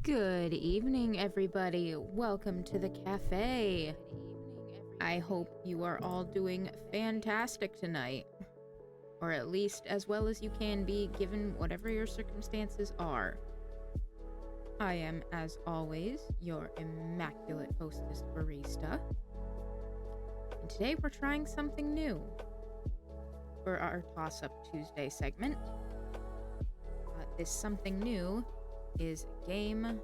Good evening, everybody. Welcome to the cafe. I hope you are all doing fantastic tonight, or at least as well as you can be given whatever your circumstances are. I am, as always, your immaculate hostess barista, and today we're trying something new for our Toss-Up Tuesday segment. This something new is a game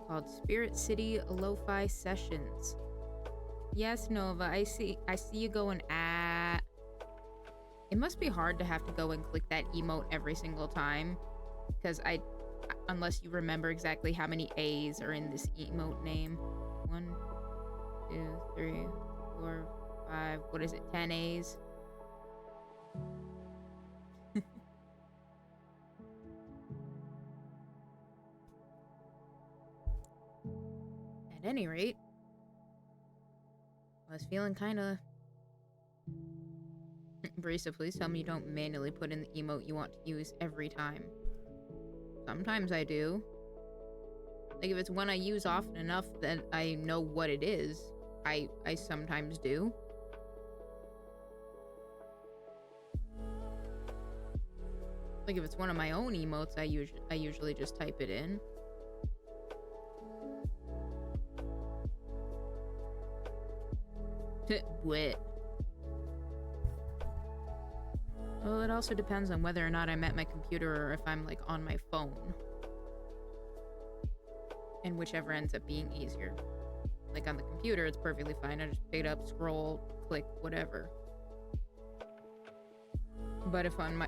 called Spirit City Lofi Sessions. Yes, Nova, I see you going, ah. It must be hard to have to go and click that emote every single time, because unless you remember exactly how many A's are in this emote name. 1, 2, 3, 4, 5, what is it, 10 A's? At any rate, I was feeling kind of... Barista, please tell me you don't manually put in the emote you want to use every time. Sometimes I do. Like, if it's one I use often enough that I know what it is, I sometimes do. Like, if it's one of my own emotes, I usually just type it in. What? Well, it also depends on whether or not I'm at my computer or if I'm, like, on my phone. And whichever ends up being easier. Like, on the computer, it's perfectly fine. I just pick it up, scroll, click, whatever. But if I'm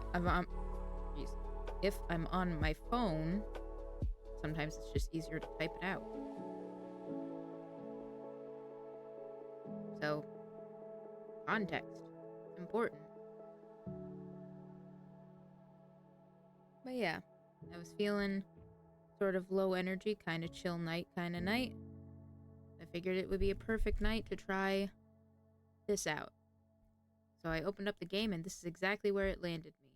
on my phone, sometimes it's just easier to type it out. So, context, important. But yeah, I was feeling sort of low energy, kind of chill night kind of night. I figured it would be a perfect night to try this out. So I opened up the game, and this is exactly where it landed me.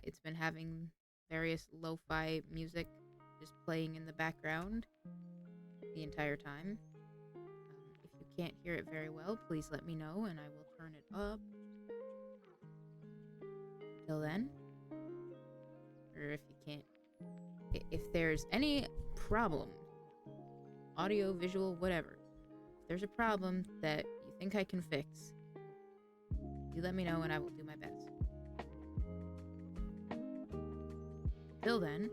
It's been having various lo-fi music just playing in the background the entire time. If you can't hear it very well, please let me know and I will turn it up. Till then, or if you can't, if there's any problem, audio, visual, whatever, if there's a problem that you think I can fix, you let me know and I will do my best. Till then,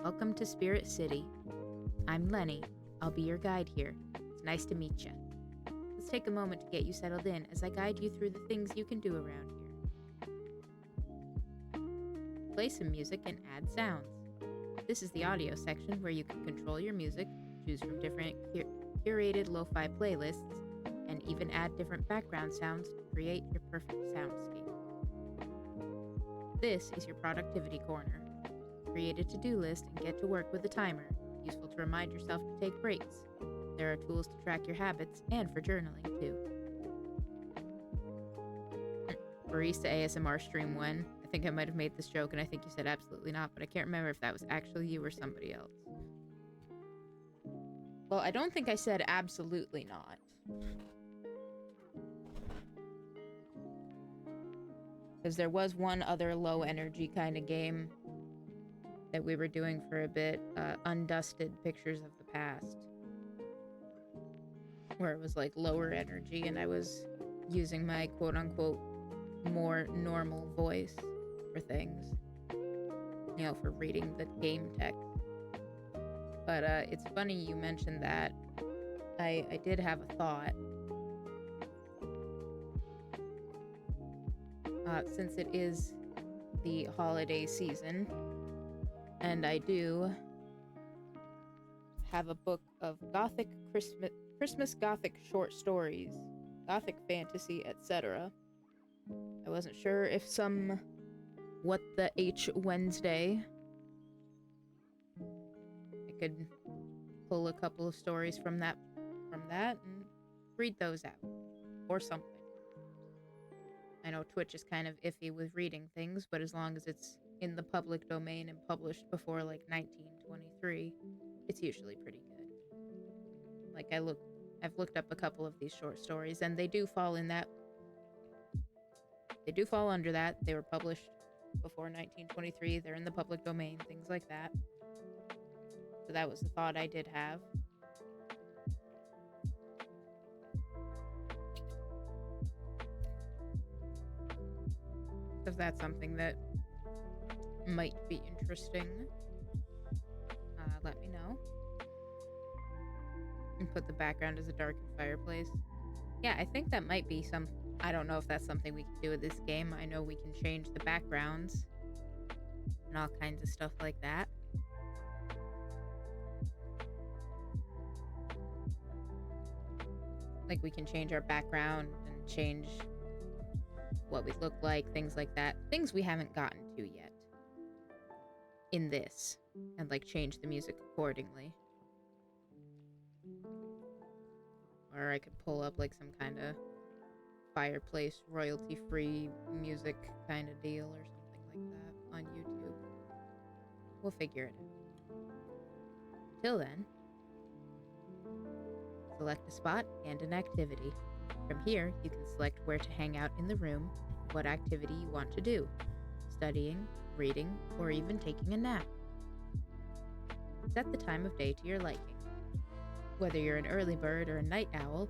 welcome to Spirit City. I'm Lenny. I'll be your guide here. It's nice to meet you. Let's take a moment to get you settled in as I guide you through the things you can do around here. Play some music and add sounds. This is the audio section where you can control your music, choose from different curated lo-fi playlists, and even add different background sounds to create your perfect soundscape. This is your productivity corner. Create a to-do list and get to work with a timer, useful to remind yourself to take breaks. There are tools to track your habits and for journaling too. Barista ASMR stream when? I think I might have made this joke and I think you said absolutely not, but I can't remember if that was actually you or somebody else. Well, I don't think I said absolutely not. Because there was one other low energy kind of game that we were doing for a bit, Undusted Pictures of the Past, where it was like lower energy and I was using my quote-unquote more normal voice for things, you know, for reading the game text. But it's funny you mentioned that. I did have a thought. Since it is the holiday season, and I do have a book of Gothic Christmas Gothic short stories, Gothic fantasy, etc. I wasn't sure if What the H Wednesday, I could pull a couple of stories from that and read those out, or something. I know Twitch is kind of iffy with reading things, but as long as it's in the public domain and published before like 1923, it's usually pretty good. Like I've looked up a couple of these short stories and they do fall under that. They were published before 1923. They're in the public domain, things like that. So that was the thought I did have. Because that's something that might be interesting. Let me know. And put the background as a darkened fireplace. Yeah, I think that might be some... I don't know if that's something we can do with this game. I know we can change the backgrounds and all kinds of stuff like that. Like we can change our background and change what we look like, things like that. Things we haven't gotten to yet in this. And like change the music accordingly. Or I could pull up like some kind of fireplace royalty-free music kind of deal or something like that on YouTube. We'll figure it out. Till then, select a spot and an activity. From here, you can select where to hang out in the room, what activity you want to do, studying, reading, or even taking a nap. Set the time of day to your liking. Whether you're an early bird or a night owl,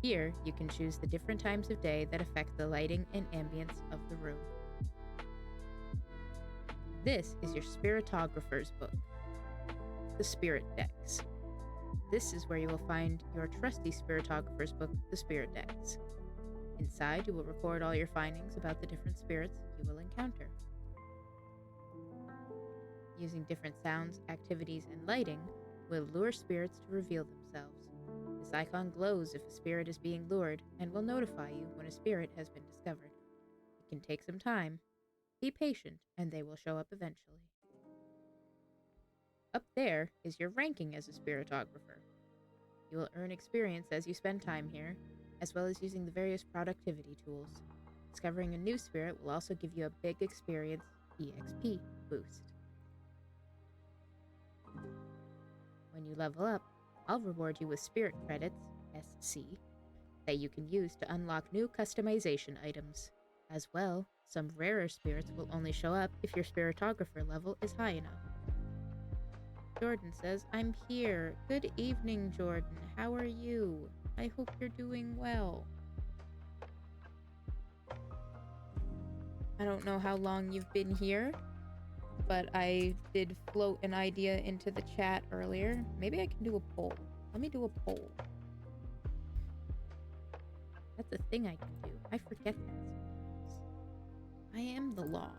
here you can choose the different times of day that affect the lighting and ambience of the room. This is your Spiritographer's book, the Spirit Decks. This is where you will find your trusty Spiritographer's book, the Spirit Decks. Inside, you will record all your findings about the different spirits you will encounter. Using different sounds, activities, and lighting will lure spirits to reveal themselves. This icon glows if a spirit is being lured and will notify you when a spirit has been discovered. It can take some time. Be patient, and they will show up eventually. Up there is your ranking as a Spiritographer. You will earn experience as you spend time here, as well as using the various productivity tools. Discovering a new spirit will also give you a big experience EXP boost. When you level up, I'll reward you with Spirit Credits, SC, that you can use to unlock new customization items. As well, some rarer spirits will only show up if your Spiritographer level is high enough. Jordan says, I'm here. Good evening, Jordan. How are you? I hope you're doing well. I don't know how long you've been here, but I did float an idea into the chat earlier. Maybe I can do a poll. Let me do a poll. That's a thing I can do. I forget that sometimes. I am the law.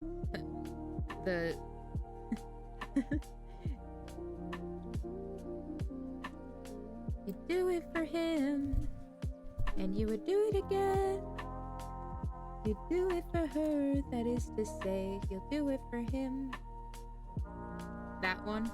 The... You do it for him, and you would do it again. You do it for her, that is to say, you'll do it for him. That one.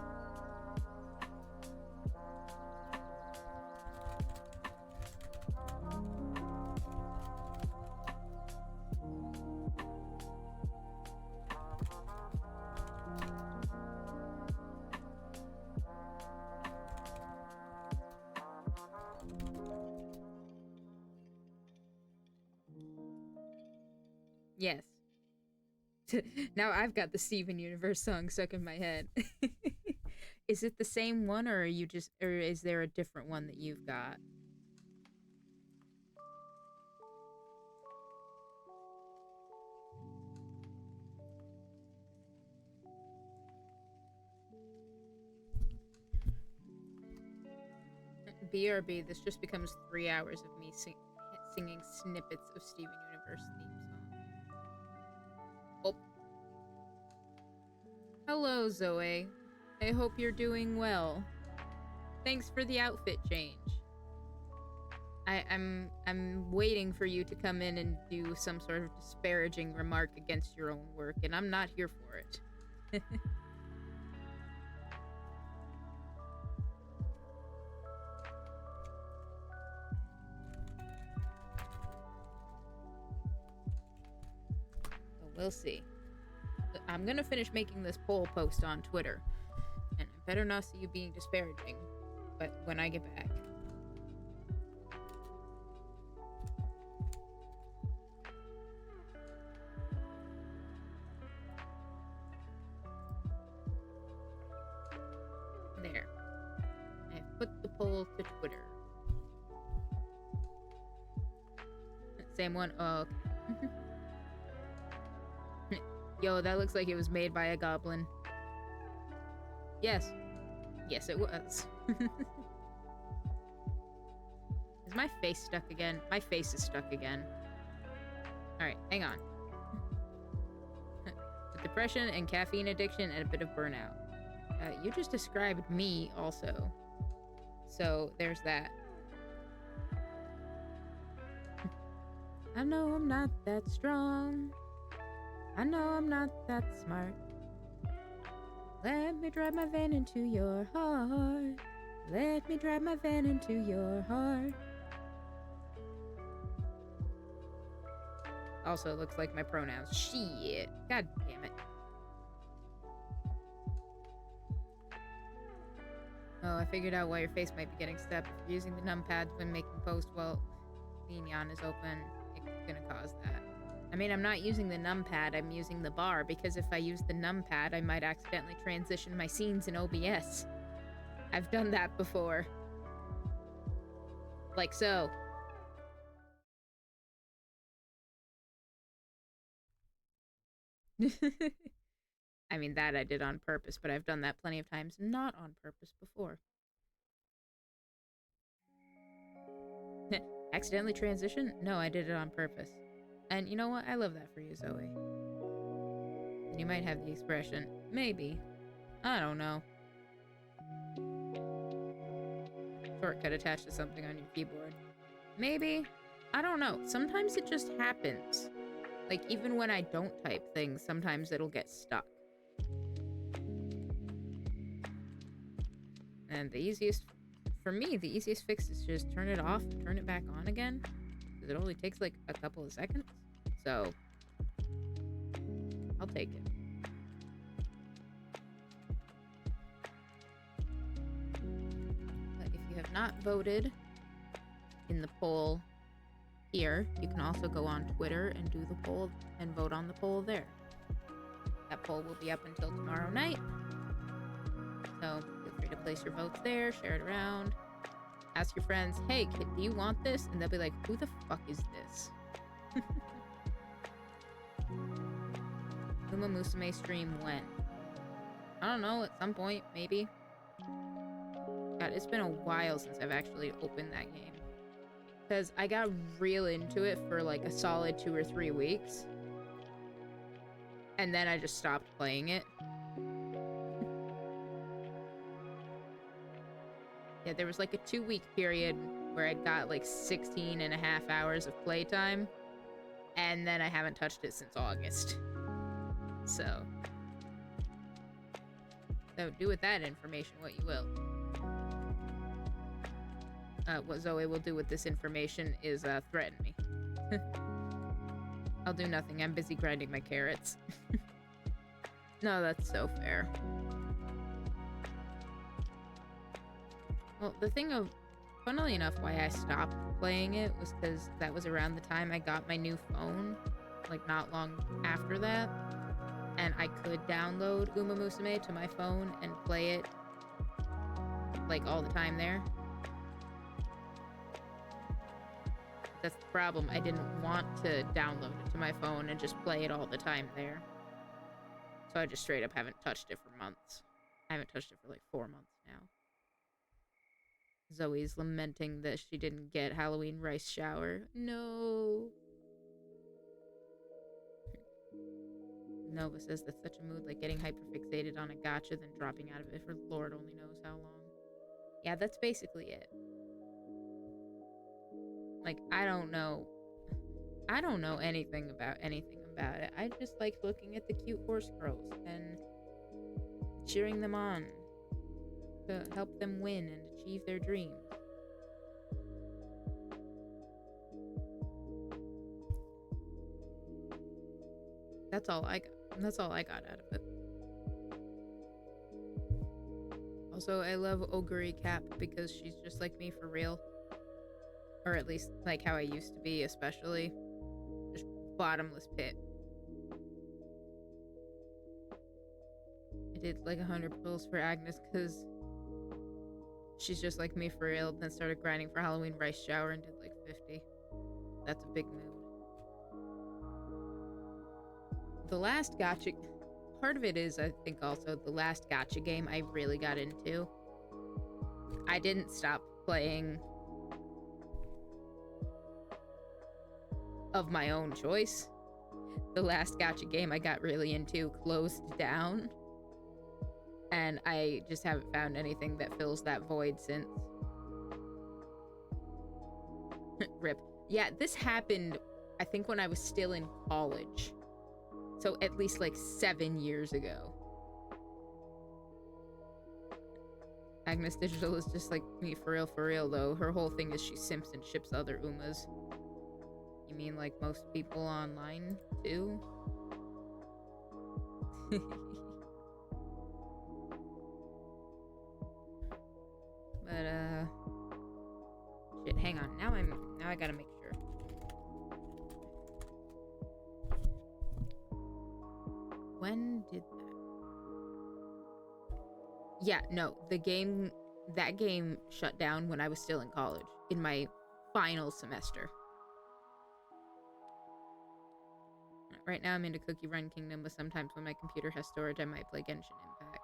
Yes. Now I've got the Steven Universe song stuck in my head. Is it the same one, or are you just, or is there a different one that you've got? BRB, this just becomes 3 hours of me singing snippets of Steven Universe theme song. Oh. Hello, Zoe. I hope you're doing well. Thanks for the outfit change. I'm waiting for you to come in and do some sort of disparaging remark against your own work, and I'm not here for it. We'll see. I'm gonna finish making this poll post on Twitter, and I better not see you being disparaging, but when I get back. There. I've put the poll to Twitter. Same one? Oh, okay. Yo, that looks like it was made by a goblin. Yes. Yes, it was. Is my face stuck again? My face is stuck again. Alright, hang on. With depression and caffeine addiction and a bit of burnout. You just described me also. So, there's that. I know I'm not that strong. I know I'm not that smart. Let me drive my van into your heart. Let me drive my van into your heart. Also, it looks like my pronouns. Shit. God damn it. Oh, I figured out why your face might be getting stuck. If you're using the numpads when making posts while Mignon is open, it's gonna cause that. I mean, I'm not using the numpad, I'm using the bar, because if I use the numpad, I might accidentally transition my scenes in OBS. I've done that before. Like so. I mean, that I did on purpose, but I've done that plenty of times not on purpose before. Accidentally transition? No, I did it on purpose. And you know what? I love that for you, Zoe. And you might have the expression, maybe. I don't know. Shortcut attached to something on your keyboard. Maybe. I don't know. Sometimes it just happens. Like, even when I don't type things, sometimes it'll get stuck. And the easiest, for me, the easiest fix is just turn it off, turn it back on again. Because it only takes like a couple of seconds. So, I'll take it. But if you have not voted in the poll here, you can also go on Twitter and do the poll and vote on the poll there. That poll will be up until tomorrow night. So feel free to place your votes there, share it around. Ask your friends, hey, do you want this? And they'll be like, who the fuck is this? Uma Musume stream when? I don't know, at some point, maybe. God, it's been a while since I've actually opened that game. Because I got real into it for like a solid 2 or 3 weeks. And then I just stopped playing it. Yeah, there was like a 2-week period where I got like 16 and a half hours of playtime, and then I haven't touched it since August. So do with that information what you will. What Zoe will do with this information is threaten me. I'll do nothing. I'm busy grinding my carrots. No, that's so fair. Well, funnily enough, why I stopped playing it was because that was around the time I got my new phone, like not long after that, and I could download Uma Musume to my phone and play it, like, all the time there. That's the problem. I didn't want to download it to my phone and just play it all the time there. So I just straight up haven't touched it for months. I haven't touched it for like 4 months now. Zoe's lamenting that she didn't get Halloween rice shower. No. Nova says that's such a mood, like getting hyperfixated on a gacha, then dropping out of it for Lord only knows how long. Yeah, that's basically it. Like, I don't know anything about it. I just like looking at the cute horse girls and cheering them on to help them win and achieve their dreams. That's all I got out of it. Also, I love Ogre Cap because she's just like me for real. Or at least like how I used to be, especially. Just bottomless pit. I did like 100 pulls for Agnes because she's just like me for real, then started grinding for Halloween rice shower and did like 50. That's a big mood. The last gacha, part of it is I think also the last gacha game I really got into. I didn't stop playing of my own choice. The last gacha game I got really into closed down, and I just haven't found anything that fills that void since. Rip. Yeah, this happened, I think, when I was still in college. So at least like 7 years ago. Agnes Digital is just like me for real though. Her whole thing is she simps and ships other Umas. You mean like most people online too? But shit, hang on. Now I gotta make sure. When did that? Yeah, no, that game shut down when I was still in college, in my final semester. Right now I'm into Cookie Run Kingdom, but sometimes when my computer has storage, I might play Genshin Impact.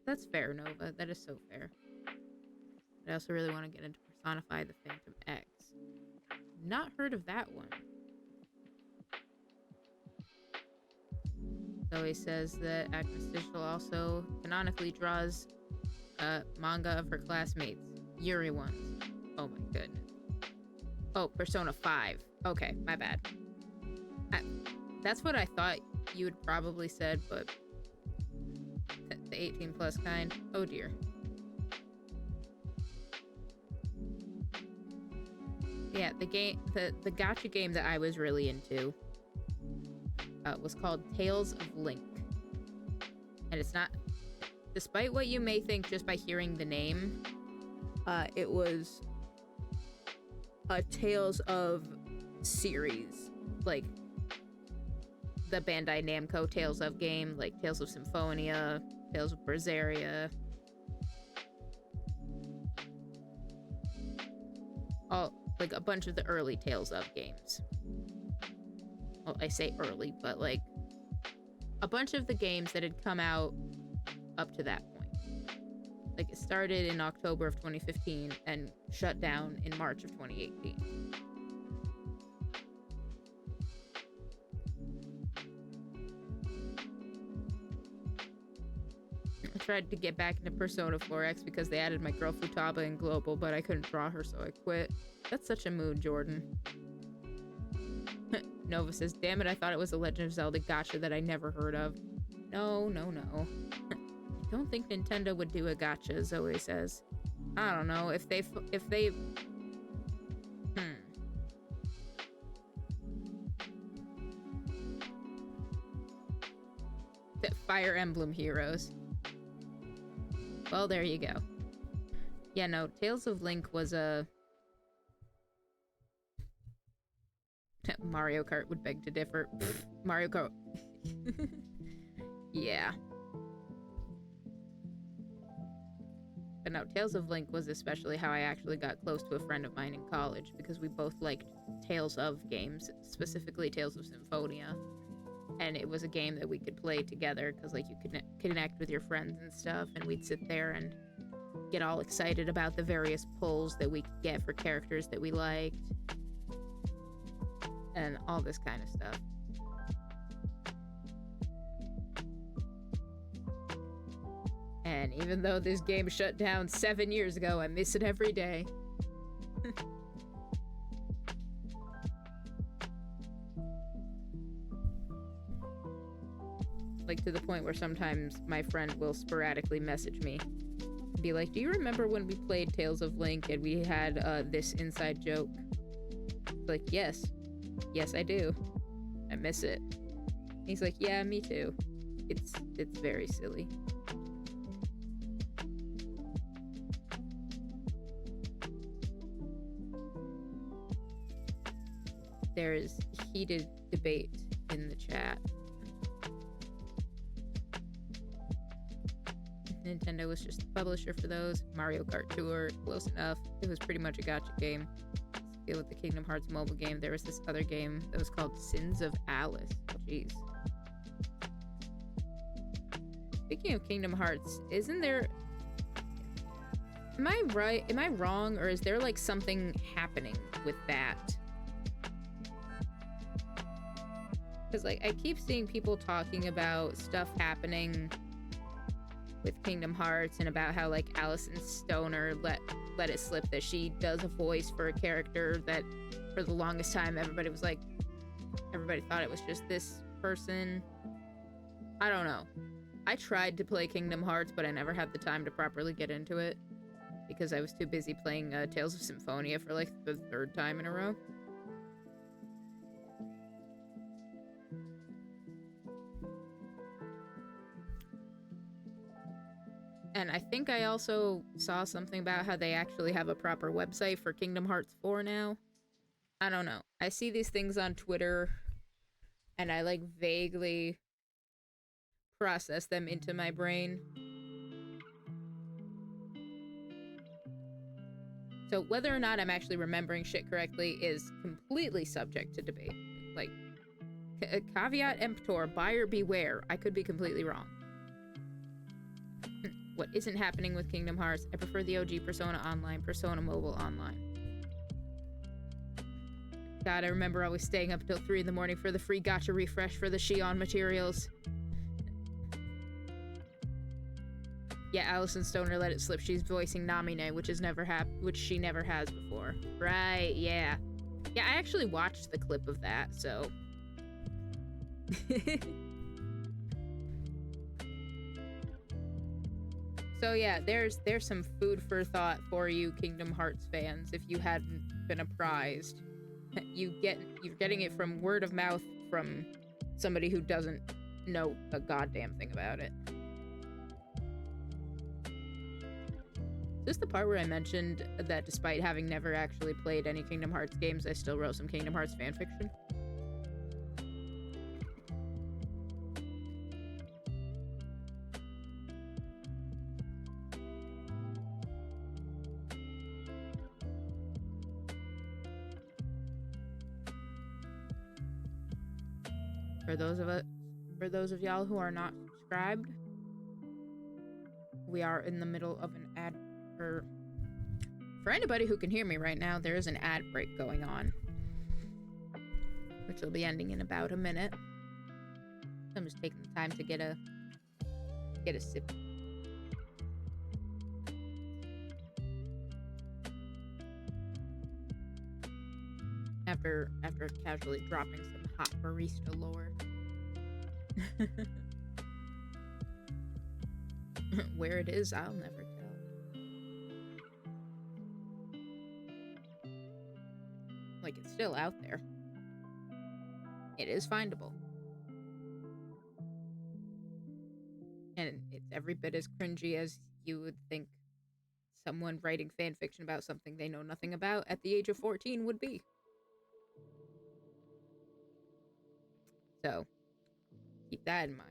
That's fair, Nova. That is so fair. But I also really want to get into Personify the Phantom X. Not heard of that one. Zoe says that Agnes Digital also canonically draws manga of her classmates. Yuri ones. Oh my goodness. Oh, Persona 5. Okay, my bad. That's what I thought you had probably said, but the 18 plus kind. Oh dear. Yeah, the gacha game that I was really into was called Tales of Link. And it's not, despite what you may think just by hearing the name, it was a Tales of series, like the Bandai Namco Tales of game, like Tales of Symphonia, Tales of Berseria, all like a bunch of the early Tales of games. Well, I say early, but like a bunch of the games that had come out up to that point. Like it started in October of 2015 and shut down in March of 2018. tried to get back into Persona 4X because they added my girl Futaba in Global, but I couldn't draw her, so I quit. That's such a mood, Jordan. Nova says, damn it, I thought it was a Legend of Zelda gacha that I never heard of. No. I don't think Nintendo would do a gacha, Zoe says. I don't know, if they Fire Emblem Heroes. Well, there you go. Yeah, no, Tales of Link was a... Mario Kart would beg to differ. Mario Kart... Yeah. But no, Tales of Link was especially how I actually got close to a friend of mine in college, because we both liked Tales of games, specifically Tales of Symphonia. And it was a game that we could play together, because like you could connect with your friends and stuff, and we'd sit there and get all excited about the various pulls that we could get for characters that we liked, and all this kind of stuff. And even though this game shut down 7 years ago, I miss it every day. Like, to the point where sometimes my friend will sporadically message me and be like, do you remember when we played Tales of Link and we had this inside joke? Like, yes I do. I miss it. He's like, yeah, me too. It's very silly. There is heated debate in the chat. Nintendo was just the publisher for those. Mario Kart Tour, close enough. It was pretty much a gacha game. Deal with the Kingdom Hearts mobile game. There was this other game that was called Sins of Alice. Jeez. Speaking of Kingdom Hearts, isn't there... Am I right? Am I wrong? Or is there like something happening with that? Because like I keep seeing people talking about stuff happening with Kingdom Hearts, and about how like Alison Stoner let it slip that she does a voice for a character that for the longest time everybody thought it was just this person. I don't know. I tried to play Kingdom Hearts, but I never had the time to properly get into it because I was too busy playing Tales of Symphonia for like the 3rd time in a row. And I think I also saw something about how they actually have a proper website for Kingdom Hearts 4 now. I don't know. I see these things on Twitter, and I like vaguely process them into my brain. So whether or not I'm actually remembering shit correctly is completely subject to debate. Like, caveat emptor, buyer beware. I could be completely wrong. What isn't happening with Kingdom Hearts? I prefer the OG Persona Online, Persona Mobile Online. God, I remember always staying up until 3 in the morning for the free gacha refresh for the Shion materials. Yeah, Alison Stoner let it slip. She's voicing Namine, which she never has before. Right, yeah. Yeah, I actually watched the clip of that, so... So yeah, there's some food for thought for you Kingdom Hearts fans if you hadn't been apprised. You're getting it from word of mouth from somebody who doesn't know a goddamn thing about it. Is this the part where I mentioned that despite having never actually played any Kingdom Hearts games, I still wrote some Kingdom Hearts fanfiction? For those of y'all who are not subscribed, we are in the middle of an ad. For anybody who can hear me right now, there is an ad break going on, which will be ending in about a minute. I'm just taking the time to get a sip after casually dropping some hot barista lore. Where it is, I'll never tell. Like, it's still out there. It is findable. And it's every bit as cringy as you would think someone writing fan fiction about something they know nothing about at the age of 14 would be. So, keep that in mind.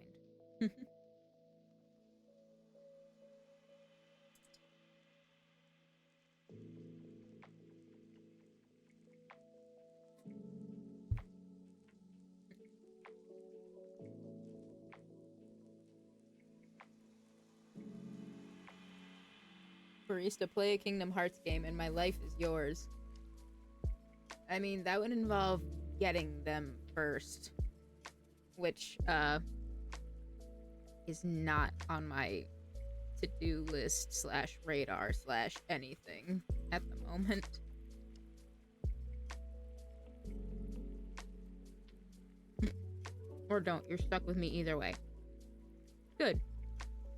Barista, play a Kingdom Hearts game and my life is yours. I mean, that would involve getting them first, which is not on my to-do list / radar / anything at the moment. Or don't. You're stuck with me either way. Good.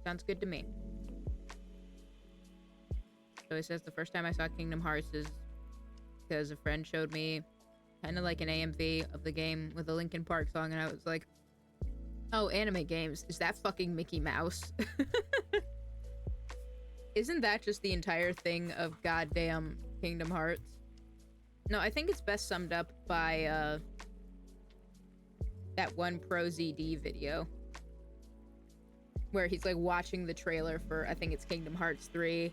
Sounds good to me. So he says the first time I saw Kingdom Hearts is because a friend showed me kind of like an AMV of the game with a Linkin Park song, and I was like, oh, anime games. Is that fucking Mickey Mouse? Isn't that just the entire thing of goddamn Kingdom Hearts? No, I think it's best summed up by that one Pro ZD video where he's like watching the trailer for, I think it's Kingdom Hearts 3,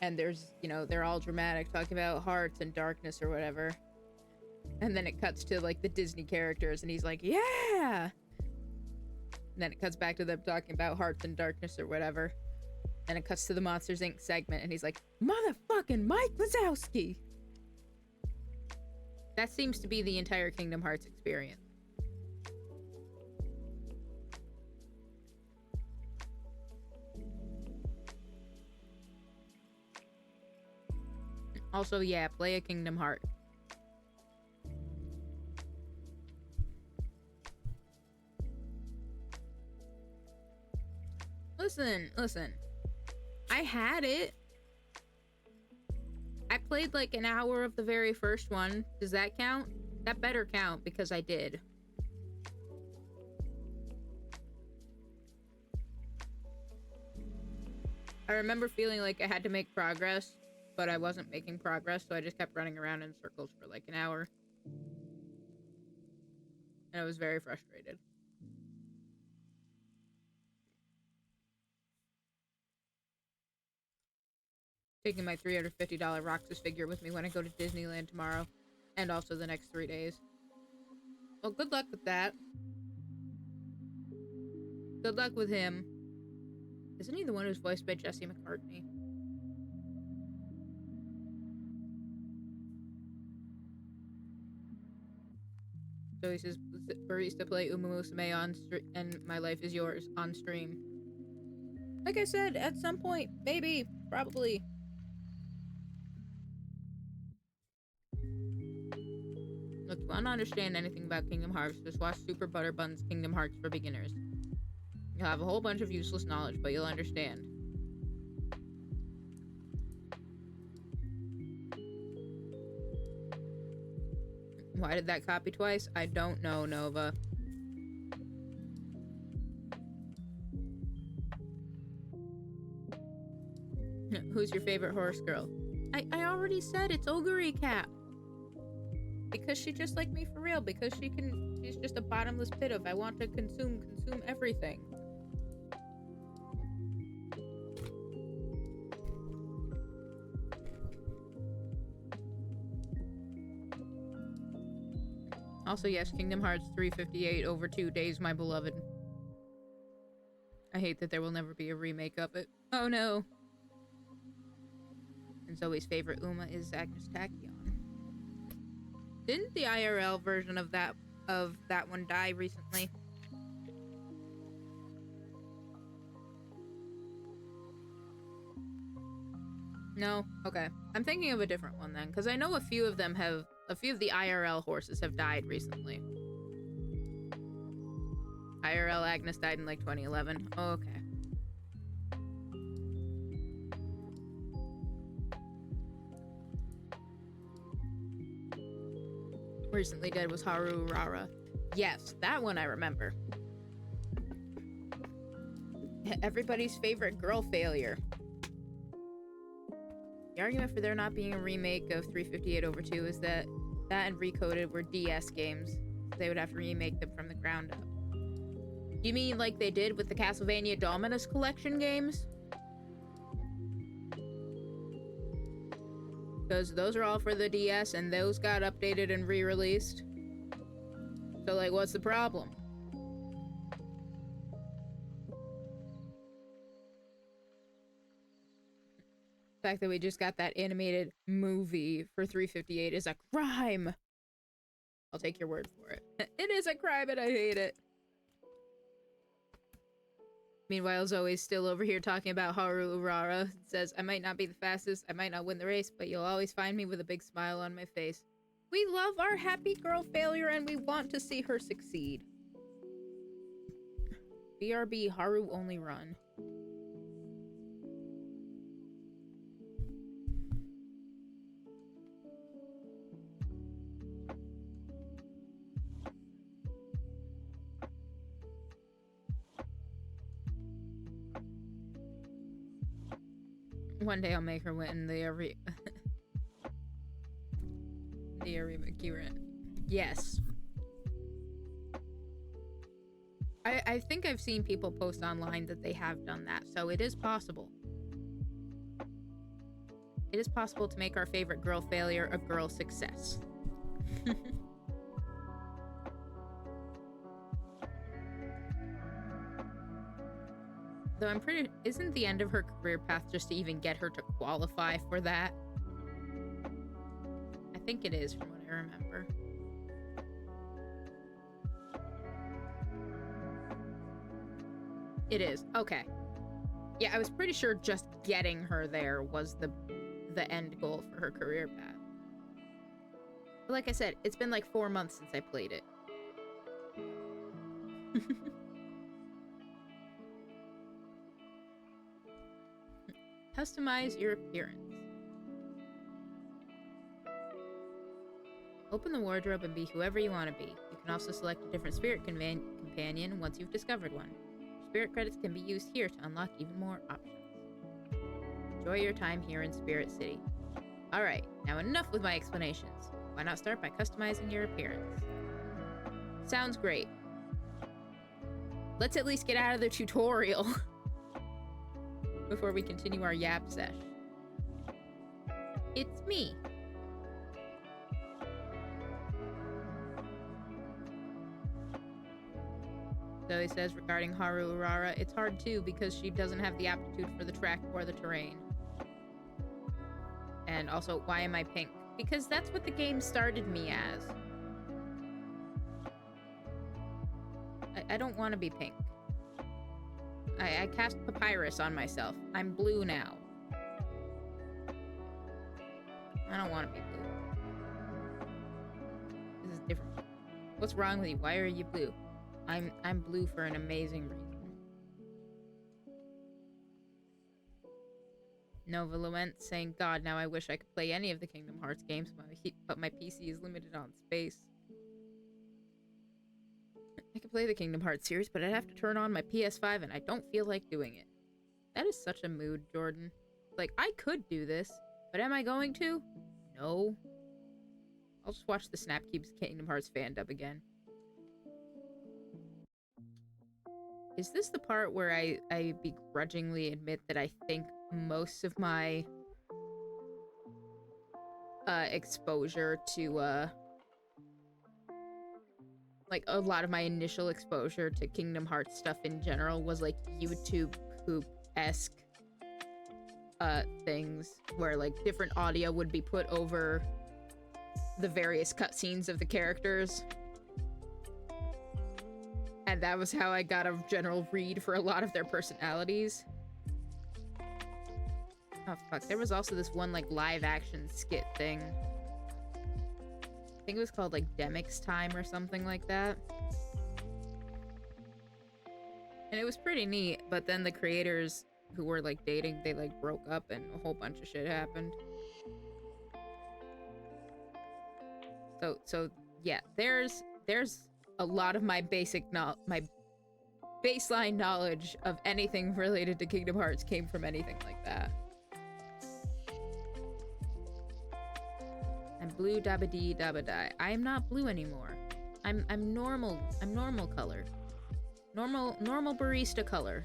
and there's, you know, they're all dramatic talking about hearts and darkness or whatever, and then it cuts to like the Disney characters and he's like, yeah, and then it cuts back to them talking about hearts and darkness or whatever, and it cuts to the Monsters Inc. segment and he's like, motherfucking Mike Wazowski. That seems to be the entire Kingdom Hearts experience. Also, yeah, play a Kingdom Heart. Listen. I had it. I played like an hour of the very first one. Does that count? That better count because I did. I remember feeling like I had to make progress, but I wasn't making progress, so I just kept running around in circles for like an hour. And I was very frustrated. Taking my $350 Roxas figure with me when I go to Disneyland tomorrow, and also the next 3 days. Well, good luck with that. Good luck with him. Isn't he the one who's voiced by Jesse McCartney? So he says, Barista, play Uma Musume on and My Life Is Yours on stream. Like I said, at some point, maybe, probably. Look, you want to understand anything about Kingdom Hearts, just watch Super Butterbun's Kingdom Hearts for Beginners. You'll have a whole bunch of useless knowledge, but you'll understand. Why did that copy twice? I don't know, Nova. Who's your favorite horse girl? I already said it's Ogre Cap. Because she just like me for real. Because she's just a bottomless pit of I want to consume everything. Also, yes, Kingdom Hearts 358 over 2 days, my beloved. I hate that there will never be a remake of it. Oh no. And Zoe's favorite Uma is Agnes Tachyon. Didn't the IRL version of that one die recently? No? Okay. I'm thinking of a different one then, because I know a few of them have A few of the IRL horses have died recently. IRL Agnes died in like 2011. Oh, okay. Recently dead was Haru Urara. Yes, that one I remember. Everybody's favorite girl failure. The argument for there not being a remake of 358/2 is that and Recoded were DS games. So they would have to remake them from the ground up. You mean like they did with the Castlevania Dominus Collection games? Because those are all for the DS and those got updated and re-released. So like, what's the problem? The fact that we just got that animated movie for 358 is a crime. I'll take your word for it. It is a crime and I hate it. Meanwhile, Zoe's still over here talking about Haru Urara. It says, I might not be the fastest, I might not win the race, but you'll always find me with a big smile on my face. We love our happy girl failure and we want to see her succeed. BRB, Haru only run. One day I'll make her win the Kira. Yes. I think I've seen people post online that they have done that, so it is possible. It is possible to make our favorite girl failure a girl success. Though I'm pretty... Isn't the end of her career path just to even get her to qualify for that? I think it is, from what I remember. It is. Okay. Yeah, I was pretty sure just getting her there was the end goal for her career path. But like I said, it's been like 4 months since I played it. Customize your appearance. Open the wardrobe and be whoever you want to be. You can also select a different spirit companion once you've discovered one. Spirit credits can be used here to unlock even more options. Enjoy your time here in Spirit City. Alright, now enough with my explanations. Why not start by customizing your appearance? Sounds great. Let's at least get out of the tutorial before we continue our yap sesh. It's me. Zoe says regarding Haru Urara, it's hard too because she doesn't have the aptitude for the track or the terrain. And also, why am I pink? Because that's what the game started me as. I don't want to be pink. I cast Papyrus on myself. I'm blue now. I don't want to be blue. This is different. What's wrong with you? Why are you blue? I'm blue for an amazing reason. Nova Lament saying, God, now I wish I could play any of the Kingdom Hearts games, but my PC is limited on space. I could play the Kingdom Hearts series, but I'd have to turn on my PS5 and I don't feel like doing it. That is such a mood, Jordan. Like, I could do this, but am I going to? No. I'll just watch the Snapkeeps Kingdom Hearts fan dub again. Is this the part where I begrudgingly admit that I think most of my exposure to like a lot of my initial exposure to Kingdom Hearts stuff in general was like YouTube poop-esque things where like different audio would be put over the various cutscenes of the characters? And that was how I got a general read for a lot of their personalities. Oh fuck, there was also this one like live action skit thing think it was called like Demix Time or something like that. And it was pretty neat, but then the creators who were like dating, they like broke up and a whole bunch of shit happened. So yeah, there's a lot of my my baseline knowledge of anything related to Kingdom Hearts came from anything like that. I'm blue dabba dee dabba die. I am not blue anymore. I'm normal. I'm normal color. Normal barista color.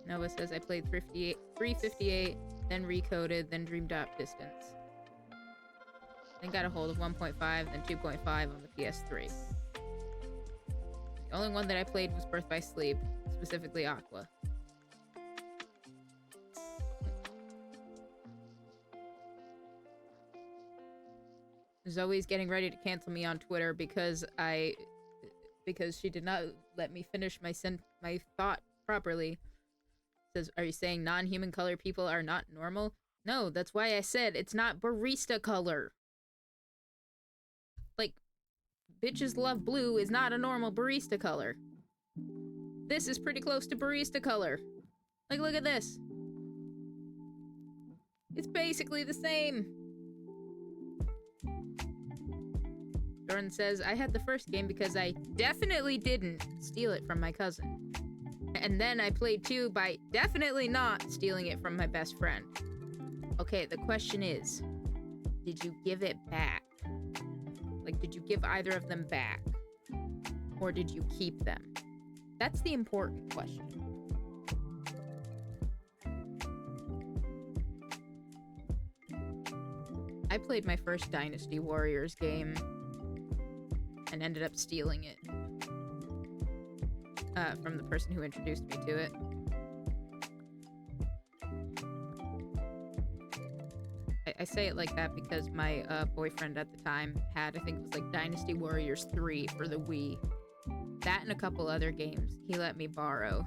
Nova says I played 358, then recoded, then dreamed up distance. Then got a hold of 1.5, then 2.5 on the PS3. The only one that I played was Birth by Sleep, specifically Aqua. Zoe's getting ready to cancel me on Twitter because she did not let me finish my thought properly. Says, are you saying non-human color people are not normal? No, that's why I said it's not barista color. Like, bitches love blue is not a normal barista color. This is pretty close to barista color. Like, look at this. It's basically the same. Jordan says, I had the first game because I definitely didn't steal it from my cousin. And then I played 2 by definitely not stealing it from my best friend. Okay, the question is, did you give it back? Like, did you give either of them back? Or did you keep them? That's the important question. I played my first Dynasty Warriors game and ended up stealing it. From the person who introduced me to it. I say it like that because my boyfriend at the time had, I think it was like Dynasty Warriors 3 for the Wii. That and a couple other games he let me borrow.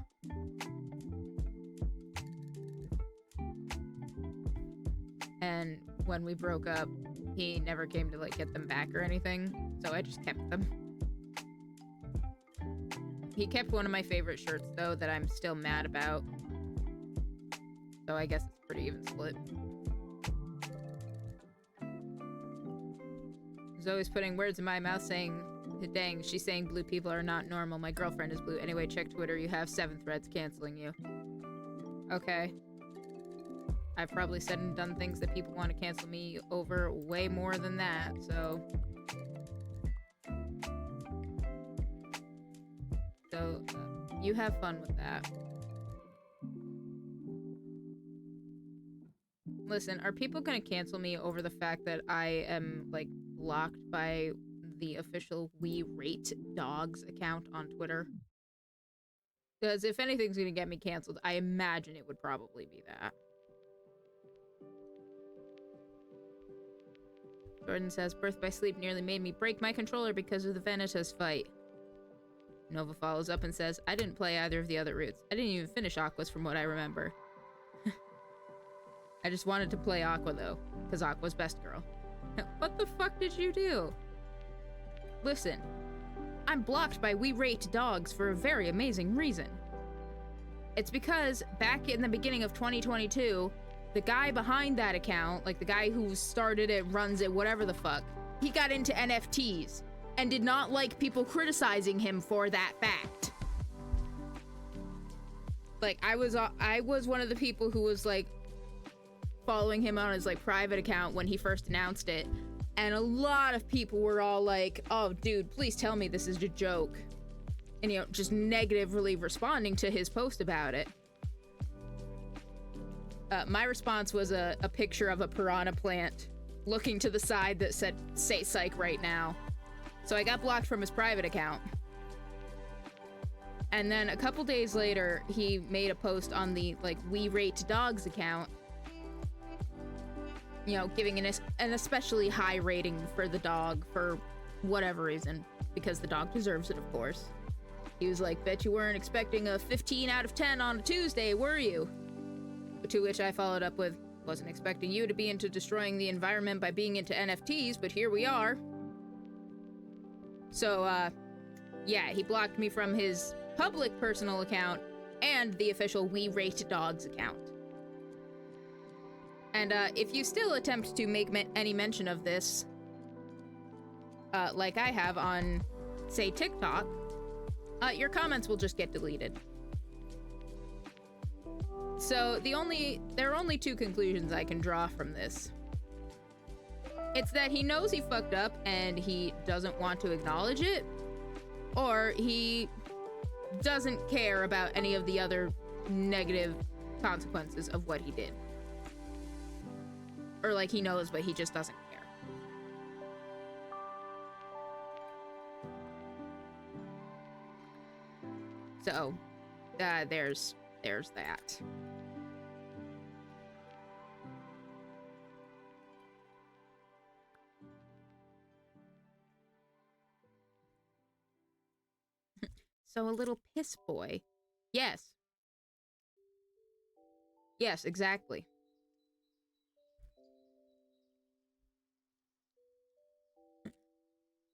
And when we broke up, he never came to like get them back or anything, so I just kept them. He kept one of my favorite shirts, though, that I'm still mad about. So I guess it's pretty even split. Zoe's putting words in my mouth saying, dang, she's saying blue people are not normal. My girlfriend is blue. Anyway, check Twitter. You have 7 threads canceling you. Okay. I've probably said and done things that people want to cancel me over way more than that, so... So, you have fun with that. Listen, are people gonna cancel me over the fact that I am, like, blocked by the official We Rate Dogs account on Twitter? Because if anything's gonna get me canceled, I imagine it would probably be that. Jordan says, Birth by Sleep nearly made me break my controller because of the Vanitas fight. Nova follows up and says, I didn't play either of the other routes. I didn't even finish Aqua's from what I remember. I just wanted to play Aqua, though, because Aqua's best girl. What the fuck did you do? Listen, I'm blocked by We Rate Dogs for a very amazing reason. It's because back in the beginning of 2022, the guy behind that account, like the guy who started it, runs it, whatever the fuck, he got into NFTs. And did not like people criticizing him for that fact. Like, I was one of the people who was, like, following him on his, like, private account when he first announced it. And a lot of people were all like, oh, dude, please tell me this is a joke. And, you know, just negatively responding to his post about it. My response was a picture of a piranha plant looking to the side that said, say psych right now. So I got blocked from his private account. And then a couple days later, he made a post on the, like, We Rate Dogs account. You know, giving an especially high rating for the dog for whatever reason. Because the dog deserves it, of course. He was like, bet you weren't expecting a 15 out of 10 on a Tuesday, were you? To which I followed up with, wasn't expecting you to be into destroying the environment by being into NFTs, but here we are. So, yeah, he blocked me from his public personal account and the official We Rate Dogs account. And, if you still attempt to make any mention of this, like I have on, say, TikTok, your comments will just get deleted. So, there are only two conclusions I can draw from this. It's that he knows he fucked up and he doesn't want to acknowledge it, or he doesn't care about any of the other negative consequences of what he did. Or, like, he knows, but he just doesn't care. So, there's that. So a little piss boy. Yes. Yes, exactly.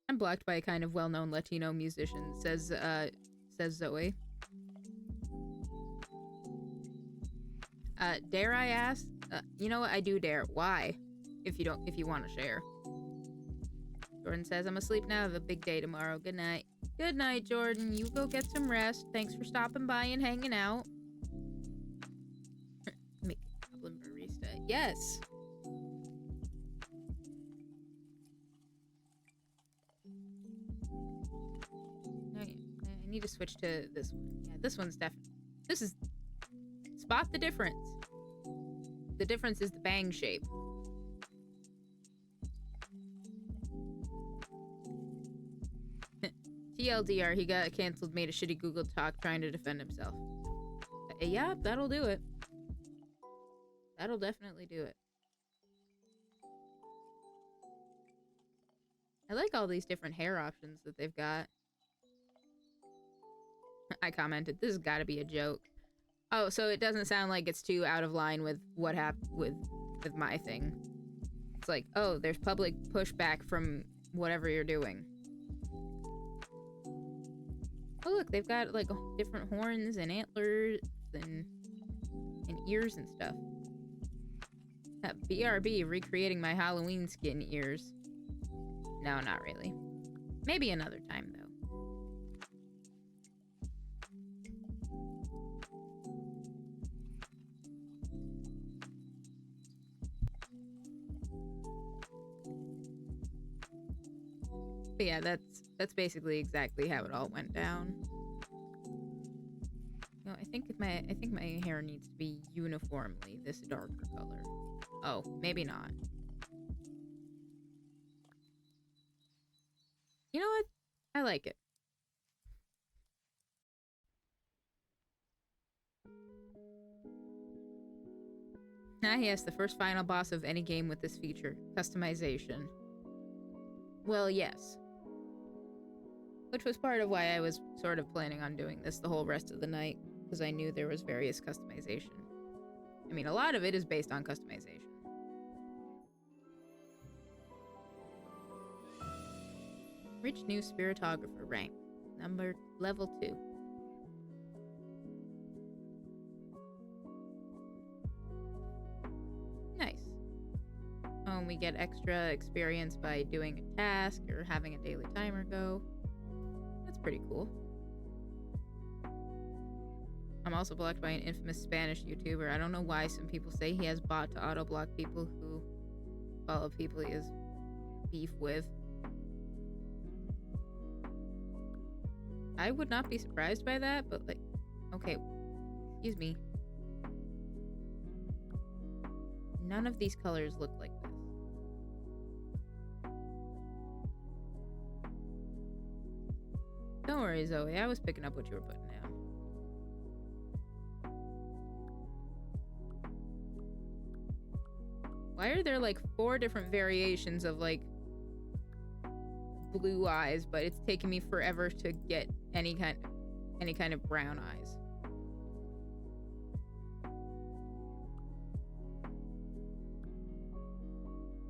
I'm blocked by a kind of well-known Latino musician, says Zoe. Dare I ask? You know what? I do dare. Why? If you want to share. Jordan says, I'm asleep now. I have a big day tomorrow. Good night. Good night, Jordan. You go get some rest. Thanks for stopping by and hanging out. Make a goblin barista. Yes. I need to switch to this one. Yeah, this one's definitely... This is... Spot the difference. The difference is the bang shape. TLDR, he got canceled, made a shitty Google talk trying to defend himself. Yeah, that'll do it. That'll definitely do it. I like all these different hair options that they've got. I commented, this has got to be a joke. Oh, so it doesn't sound like it's too out of line with what happened with my thing. It's like, oh, there's public pushback from whatever you're doing. Oh, look, they've got, like, different horns and antlers and ears and stuff. BRB, recreating my Halloween skin ears. No, not really. Maybe another time, though. But yeah, that's basically exactly how it all went down. No, I think my hair needs to be uniformly this darker color. Oh, maybe not. You know what? I like it. Ah, yes, the first final boss of any game with this feature. Customization. Well, yes. Which was part of why I was sort of planning on doing this the whole rest of the night, because I knew there was various customization. I mean, a lot of it is based on customization. Reach new spiritographer rank. Level 2. Nice. Oh, and we get extra experience by doing a task or having a daily timer go. That's pretty cool. I'm also blocked by an infamous Spanish YouTuber. I don't know why some people say he has bot to auto-block people who follow people he has beef with. I would not be surprised by that, but like, okay, excuse me. None of these colors look like this. Don't worry, Zoe. I was picking up what you were putting down. Why are there like 4 different variations of like blue eyes, but it's taking me forever to get any kind of... any kind of brown eyes.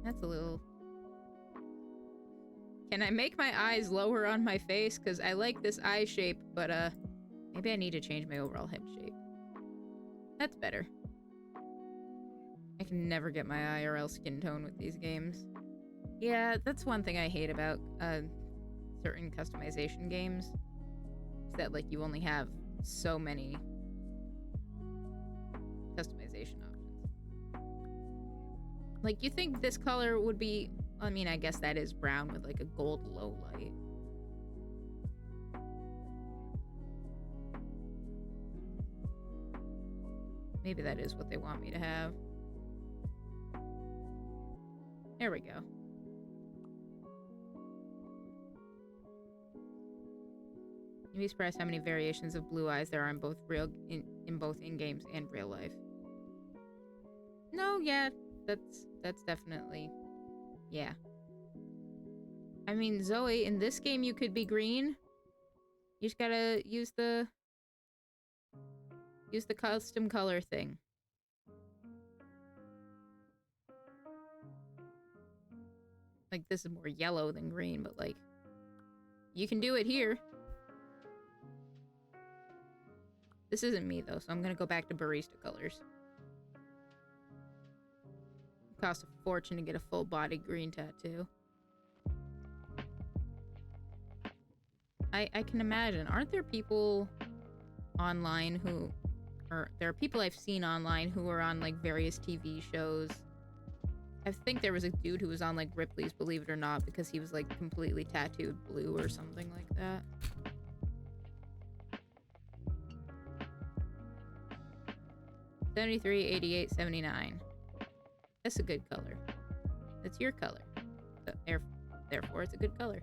That's a little... Can I make my eyes lower on my face? Because I like this eye shape, but maybe I need to change my overall head shape. That's better. I can never get my IRL skin tone with these games. Yeah, that's one thing I hate about certain customization games. Is that, like, you only have so many customization options. Like, you think this color would be... I mean, I guess that is brown with, like, a gold low light. Maybe that is what they want me to have. There we go. You'd be surprised how many variations of blue eyes there are in both both in-games and real life. No, yeah, that's definitely... Yeah. I mean, Zoe, in this game you could be green. You just gotta use the custom color thing. Like, this is more yellow than green, but, like, you can do it here. This isn't me, though, so I'm gonna go back to barista colors. It costs a fortune to get a full body green tattoo. I can imagine. Aren't there people online who... Or there are people I've seen online who are on, like, various TV shows. I think there was a dude who was on, like, Ripley's Believe It or Not because he was, like, completely tattooed blue or something like that. $73, $88, $79. That's a good color. That's your color. So, therefore, it's a good color.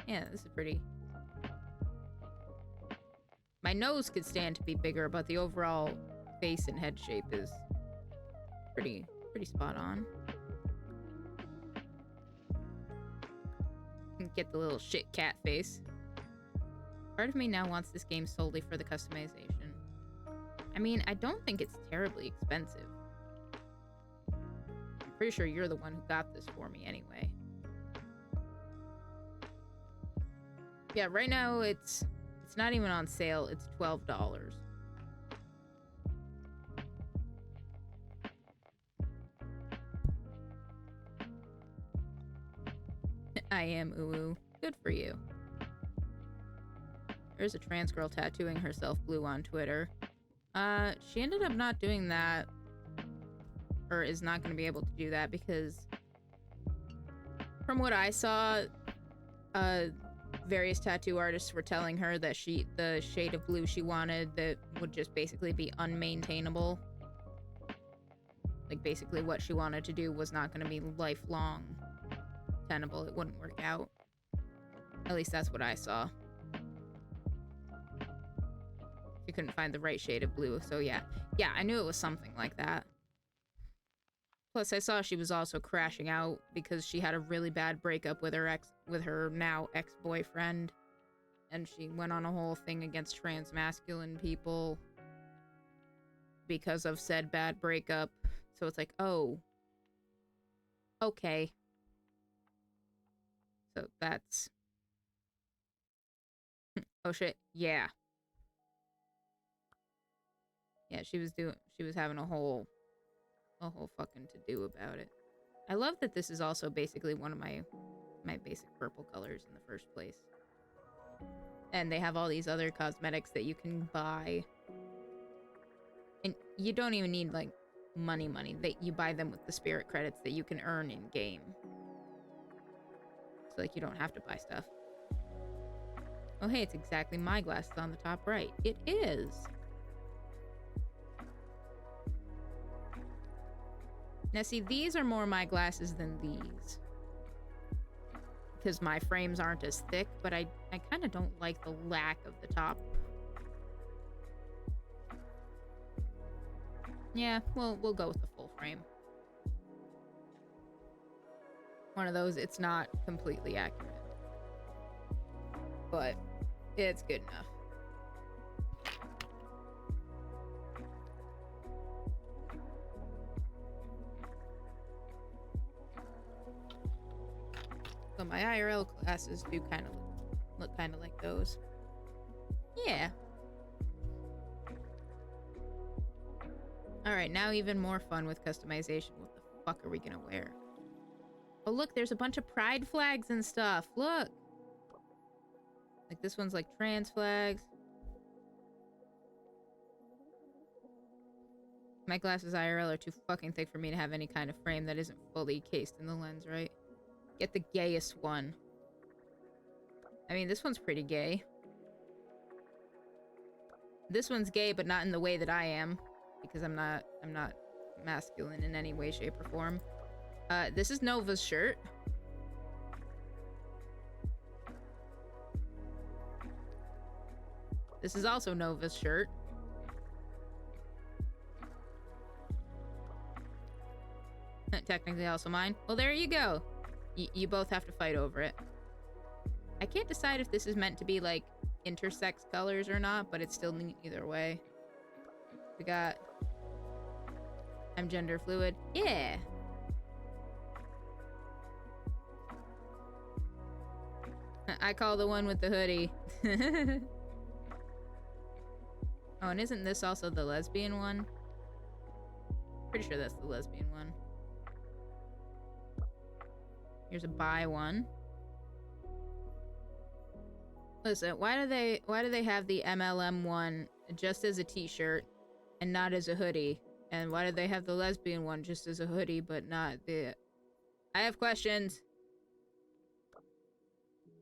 Yeah, this is pretty. My nose could stand to be bigger, but the overall face and head shape is pretty spot on. Get the little shit cat face. Part of me now wants this game solely for the customization. I mean, I don't think it's terribly expensive. I'm pretty sure you're the one who got this for me anyway. Yeah, right now it's not even on sale. It's $12. I am Uwu. Good for you. There's a trans girl tattooing herself blue on Twitter. She ended up not doing that. Or is not going to be able to do that because... From what I saw, various tattoo artists were telling her that the shade of blue she wanted that would just basically be unmaintainable. Like, basically what she wanted to do was not going to be lifelong tenable. It wouldn't work out. At least that's what I saw. She couldn't find the right shade of blue, so yeah. Yeah, I knew it was something like that. Plus, I saw she was also crashing out because she had a really bad breakup with her now ex-boyfriend. And she went on a whole thing against trans masculine people because of said bad breakup. So it's like, oh. Okay. So that's... Oh shit, yeah. Yeah, she was having a whole fucking to-do about it. I love that this is also basically one of my basic purple colors in the first place. And they have all these other cosmetics that you can buy. And you don't even need, like, money. You buy them with the spirit credits that you can earn in-game. So, like, you don't have to buy stuff. Oh, hey, it's exactly my glasses on the top right. It is! Now, see, these are more my glasses than these. Because my frames aren't as thick, but I kind of don't like the lack of the top. Yeah, we'll go with the full frame. One of those, it's not completely accurate. but it's good enough. So my IRL classes do kind of look kind of like those. Yeah. Alright, now even more fun with customization. What the fuck are we gonna wear? Oh look, there's a bunch of pride flags and stuff. Look! Like this one's like trans flags. My glasses IRL are too fucking thick for me to have any kind of frame that isn't fully cased in the lens, right? Get the gayest one. I mean, this one's pretty gay. This one's gay, but not in the way that I am. Because I'm not masculine in any way, shape, or form. This is Nova's shirt. This is also Nova's shirt. Technically also mine. Well, there you go. You both have to fight over it. I can't decide if this is meant to be, like, intersex colors or not, but it's still neat either way. We got... I'm gender fluid. Yeah! I call the one with the hoodie. Oh, and isn't this also the lesbian one? Pretty sure that's the lesbian one. Here's a bi one. Listen, why do they have the MLM one just as a t-shirt and not as a hoodie? And why do they have the lesbian one just as a hoodie but not the... I have questions.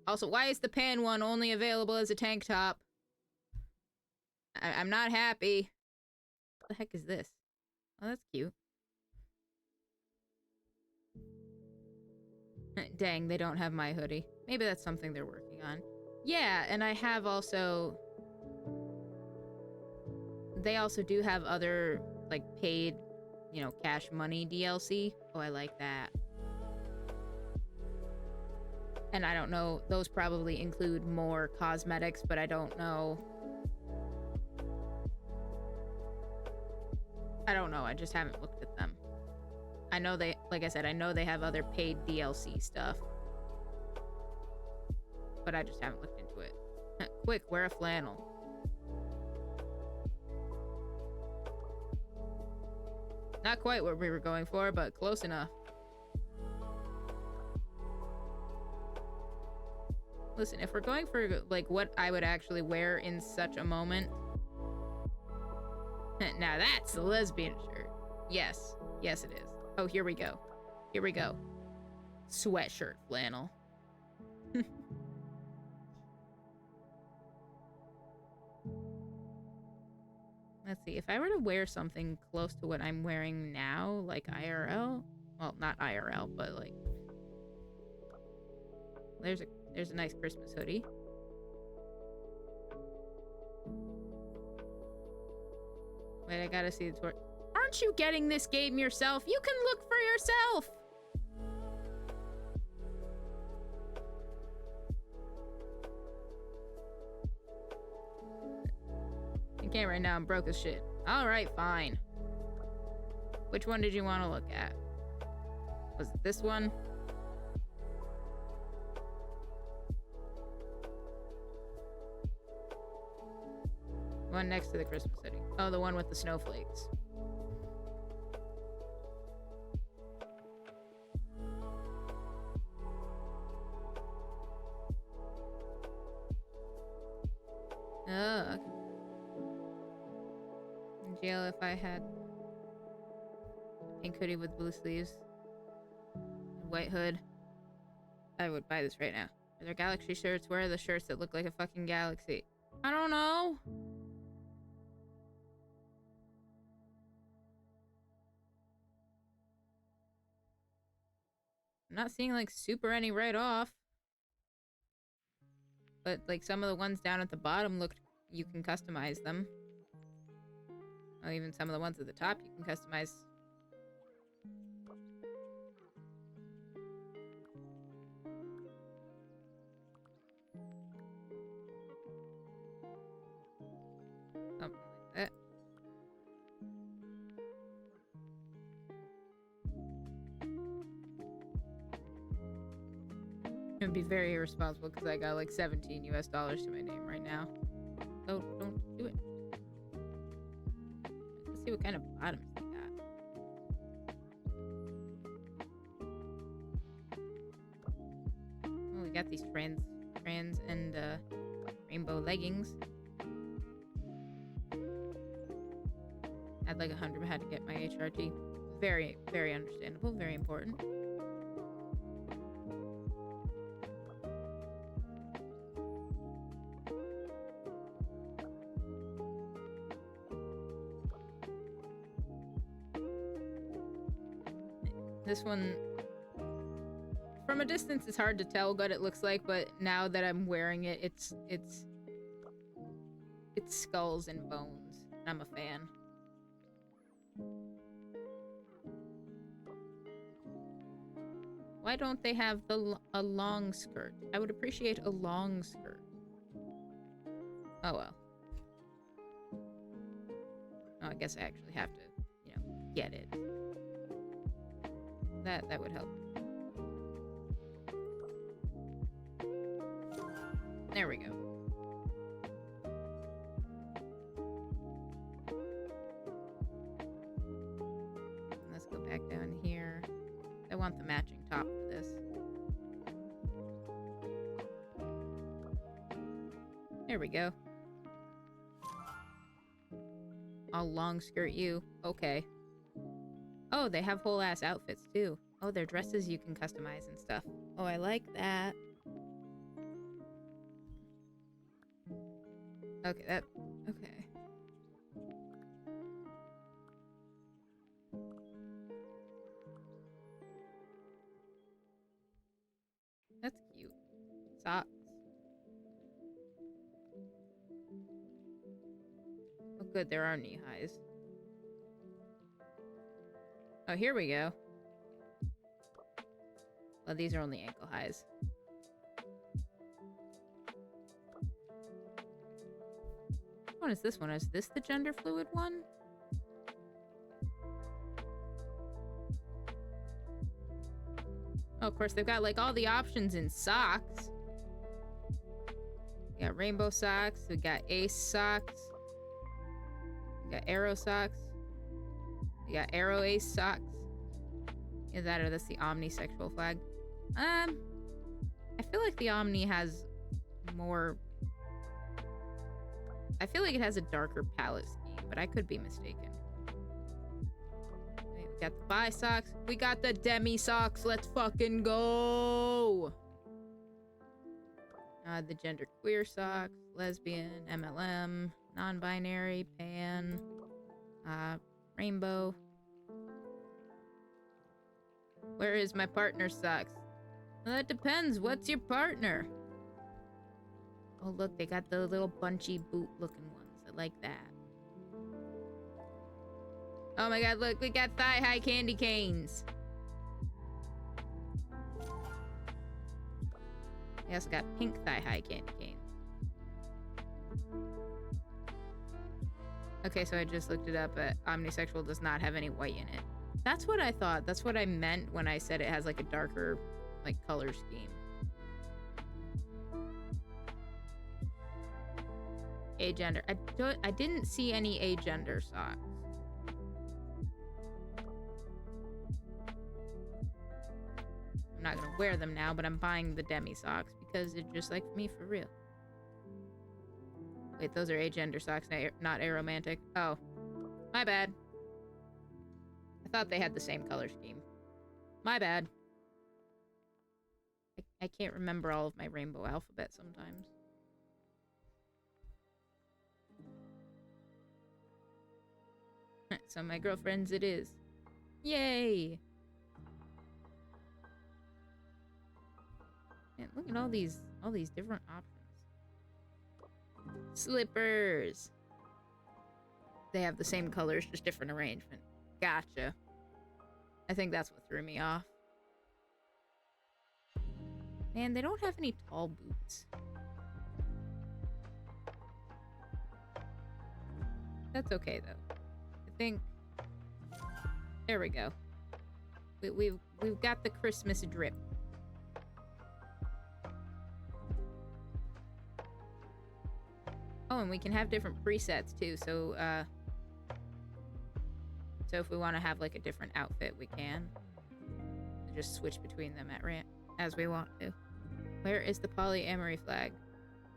Also, why is the pan one only available as a tank top? I'm not happy. What the heck is this? Oh, that's cute. Dang, they don't have my hoodie. Maybe that's something they're working on. Yeah, and I have also... They also do have other, like, paid, you know, cash money DLC. Oh, I like that. And I don't know, those probably include more cosmetics, but I don't know. I just haven't looked at them. I know they, like I said, I know they have other paid DLC stuff. But I just haven't looked into it. Quick, wear a flannel. Not quite what we were going for, but close enough. Listen, if we're going for, like, what I would actually wear in such a moment... Now that's the lesbian shirt. Yes. Yes, it is. Oh, here we go. Here we go. Sweatshirt flannel. Let's see. If I were to wear something close to what I'm wearing now, like IRL... Well, not IRL, but, like... There's a nice Christmas hoodie. Wait, I gotta see the tour. Aren't you getting this game yourself? You can look for yourself! I can't right now, I'm broke as shit. Alright, fine. Which one did you want to look at? Was it this one? One next to the Christmas hoodie. Oh, the one with the snowflakes. Oh, okay. In jail if I had a pink hoodie with blue sleeves and white hood, I would buy this right now. Are there galaxy shirts? Where are the shirts that look like a fucking galaxy? I don't know. I'm not seeing, like, super any right off. But, like, some of the ones down at the bottom look... You can customize them. Oh, even some of the ones at the top you can customize. It'd be very irresponsible because I got like 17 US dollars to my name right now. So don't do it. Let's see what kind of bottoms they got. Oh, we got these trans and rainbow leggings. I'd like 100 had to get my HRT. Very, very understandable. Very important. This one, from a distance, it's hard to tell what it looks like, but now that I'm wearing it, it's skulls and bones. I'm a fan. Why don't they have a long skirt? I would appreciate a long skirt. Oh well. Oh, I guess I actually have to, get it. That would help. There we go. Let's go back down here. I want the matching top for this. There we go. I'll long skirt you. Okay. Oh, they have whole ass outfits too. Oh, they're dresses you can customize and stuff. Oh, I like that. Okay, okay. That's cute. Socks. Oh, good, there are knee highs. Oh, here we go. Well, these are only ankle highs. What is this one? Is this the gender fluid one? Oh, of course, they've got like all the options in socks. We got rainbow socks. We got ace socks. We got arrow socks. We got arrow ace socks. Is that or that's the omnisexual flag? I feel like the omni has more. I feel like it has a darker palette scheme, but I could be mistaken. We got the bi socks. We got the demi socks. Let's fucking go. The gender queer socks, lesbian, MLM, non-binary, pan, rainbow. Where is my partner socks? Well, that depends. What's your partner? Oh, look, they got the little bunchy boot looking ones. I like that. Oh my god, look, we got thigh-high candy canes. We also got pink thigh-high candy canes. Okay, so I just looked it up, but omnisexual does not have any white in it. That's what I thought. That's what I meant when I said it has like a darker, like, color scheme. Agender. I didn't see any agender socks. I'm not gonna wear them now, but I'm buying the demi socks because they're just like me for real. Wait, those are agender socks, not aromantic. Oh, my bad. I thought they had the same color scheme. My bad. I can't remember all of my rainbow alphabet sometimes. So my girlfriend's it is. Yay! Man, look at all these different options. Slippers. They have the same colors, just different arrangement. Gotcha. I think that's what threw me off. Man, they don't have any tall boots. That's okay though. I think there we go. We've got the Christmas drip. Oh, and we can have different presets too. So if we want to have like a different outfit, we can just switch between them as we want to. Where is the polyamory flag?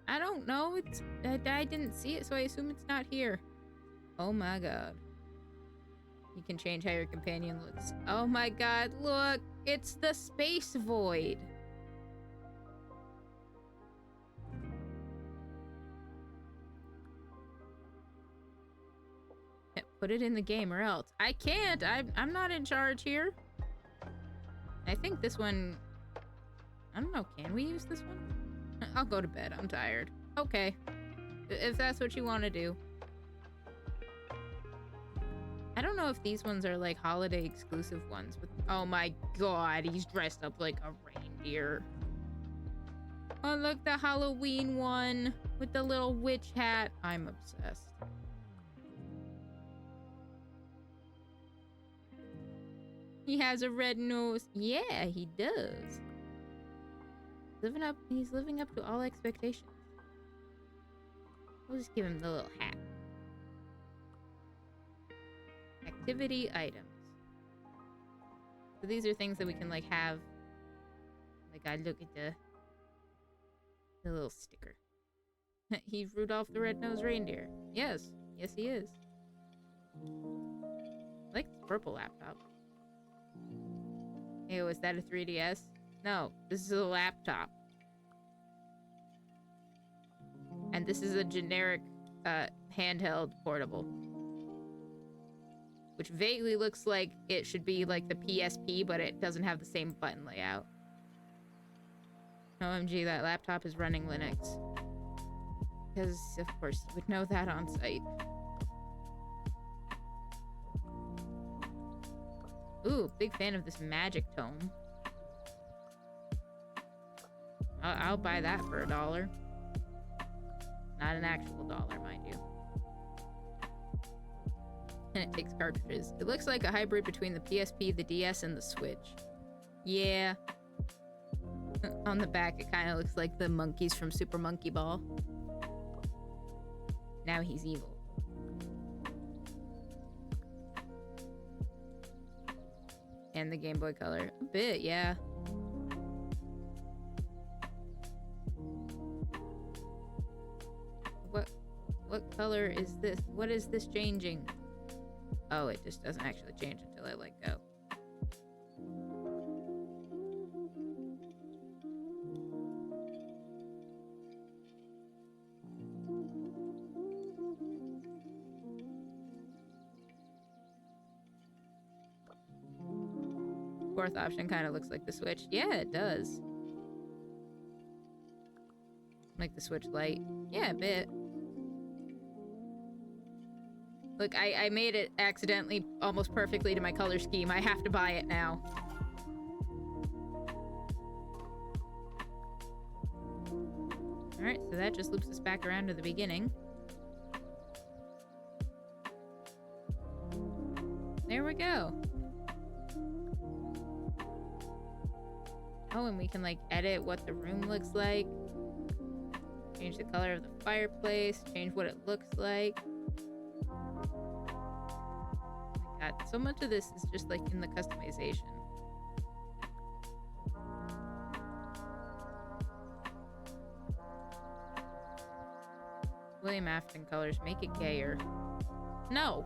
I don't know. I didn't see it, so I assume it's not here. Oh my god. You can change how your companion looks. Oh my god, look! It's the space void! Put it in the game or else. I can't! I'm not in charge here. I think this one... I don't know, can we use this one? I'll go to bed, I'm tired. Okay. If that's what you want to do. I don't know if these ones are like holiday exclusive ones, but oh my god, he's dressed up like a reindeer. Oh look, the Halloween one with the little witch hat. I'm obsessed. He has a red nose. Yeah, he does. He's living up to all expectations. We'll just give him the little hat. Activity items. So these are things that we can like have. Like I look at the little sticker. He's Rudolph the Red-Nosed Reindeer. Yes. Yes, he is. I like this purple laptop. Hey, was that a 3DS? No, this is a laptop. And this is a generic handheld portable. Which vaguely looks like it should be like the PSP, but it doesn't have the same button layout. OMG, that laptop is running Linux. Because, of course, you would know that on site. Ooh, big fan of this magic tome. I'll buy that for $1. Not an actual dollar, mind you. And it takes cartridges. It looks like a hybrid between the PSP, the DS, and the Switch. Yeah. On the back, it kind of looks like the monkeys from Super Monkey Ball. Now he's evil. And the Game Boy Color. A bit, yeah. What color is this? What is this changing? Oh, it just doesn't actually change until I let go. Fourth option kind of looks like the Switch. Yeah, it does. Like the Switch Lite. Yeah, a bit. Look, I made it accidentally almost perfectly to my color scheme. I have to buy it now. Alright, so that just loops us back around to the beginning. There we go. Oh, and we can like edit what the room looks like. Change the color of the fireplace. Change what it looks like. Oh my god, so much of this is just like in the customization. William Afton colors. Make it gayer. No!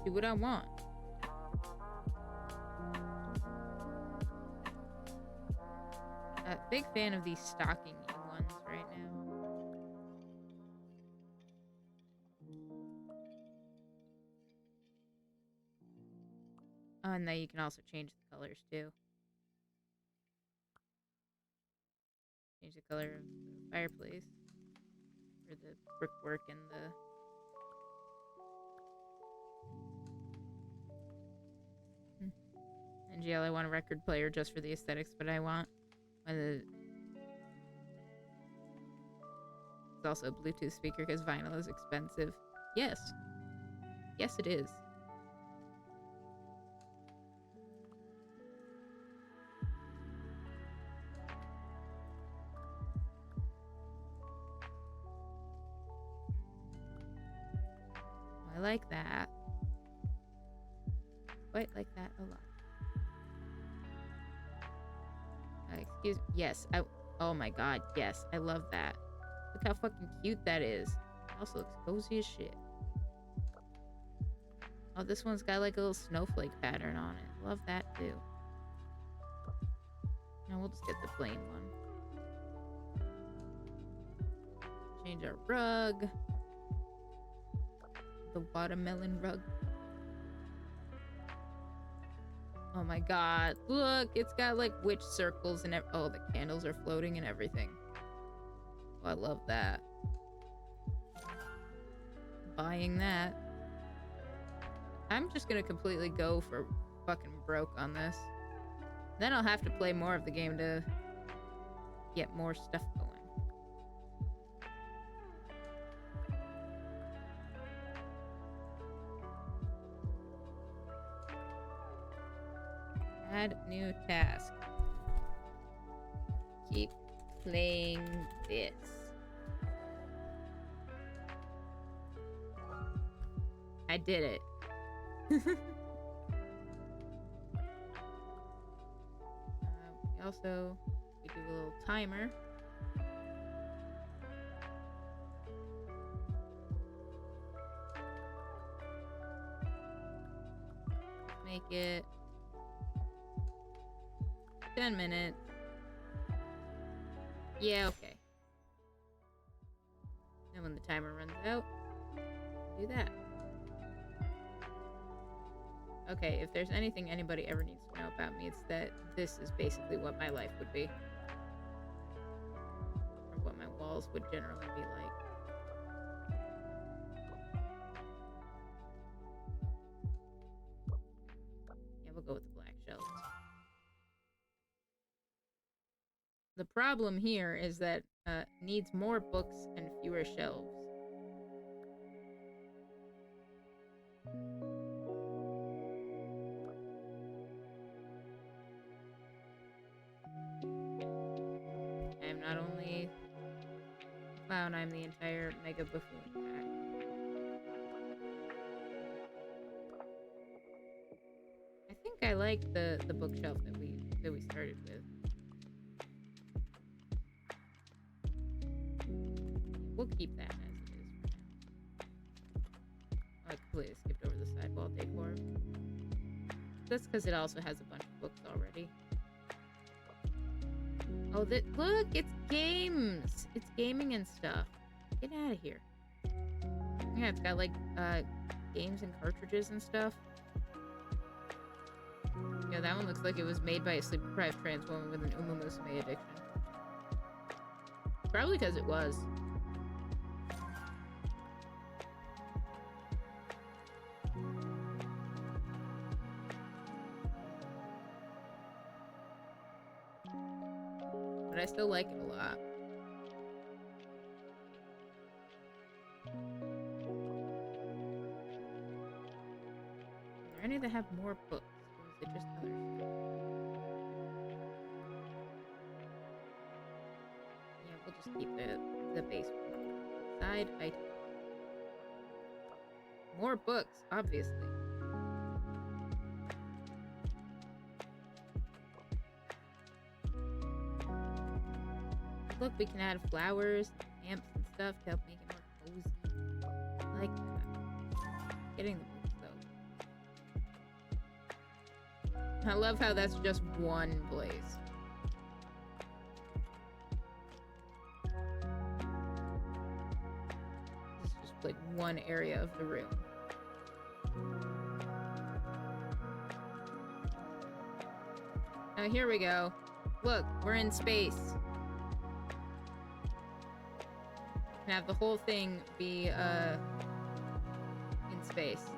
Do what I want. Big fan of these stocking ones right now. Oh, and then you can also change the colors too. Change the color of the fireplace. Or the brickwork and the... NGL, I want a record player just for the aesthetics, but I want... It's also a Bluetooth speaker because vinyl is expensive. Yes. Yes, it is. like that. Quite like that a lot. Excuse me. Yes, oh my god, yes, I love that. Look how fucking cute that is. It also looks cozy as shit. Oh, this one's got like a little snowflake pattern on it. Love that too. Now we'll just get the plain one. Change our rug. The watermelon rug. Oh my god. Look, it's got like witch circles and oh, the candles are floating and everything. Oh, I love that. Buying that. I'm just gonna completely go for fucking broke on this. Then I'll have to play more of the game to get more stuff going. Add new task. Keep playing this. I did it. We do a little timer. Make it 10 minutes. Yeah, okay. And when the timer runs out, do that. Okay, if there's anything anybody ever needs to know about me, it's that this is basically what my life would be. Or what my walls would generally be like. Yeah, we'll go with the black shelves. The problem here is that needs more books and fewer shelves. I am not only a clown, I'm the entire mega buffoon pack. I think I like the bookshelf that we started with. We'll keep that as it is for now. I completely skipped over the sidewall decor. That's because it also has a bunch of books already. Oh, look, it's games. It's gaming and stuff. Get out of here. Yeah, it's got like games and cartridges and stuff. Yeah, that one looks like it was made by a sleep-deprived trans woman with an Uma Musume addiction. Probably because it was. But I still like it a lot. Are there any that have more books? Or is it just others? Yeah, we'll just keep the base one. Side item. More books, obviously. Look, we can add flowers, lamps, and stuff to help make it more cozy. I like that. Getting the books, though. I love how that's just one place. It's just like one area of the room. Now here we go. Look, we're in space. Can have the whole thing be in space.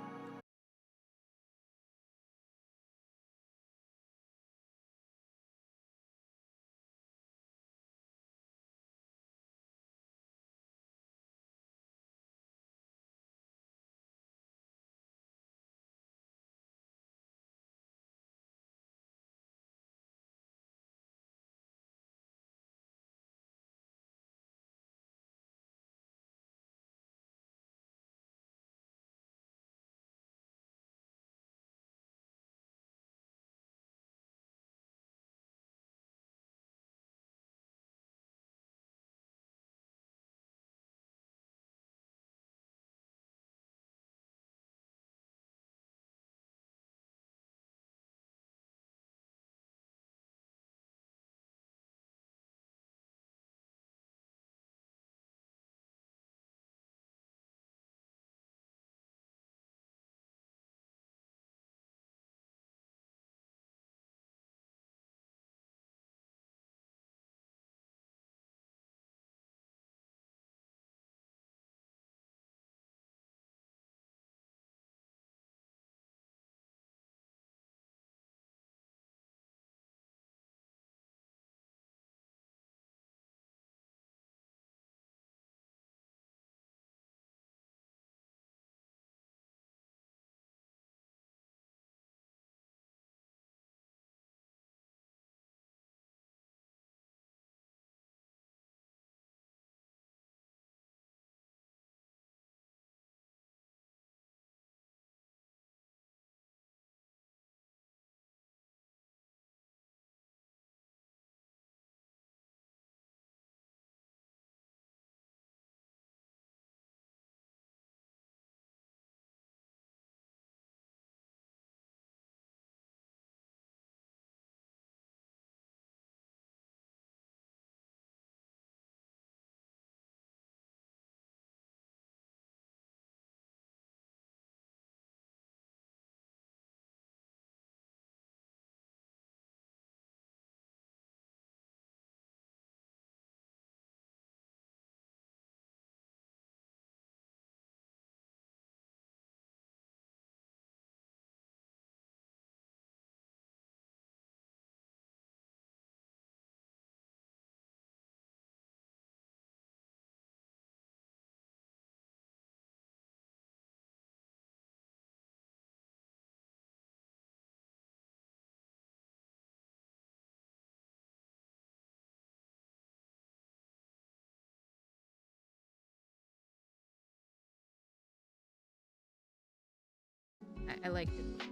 I liked it.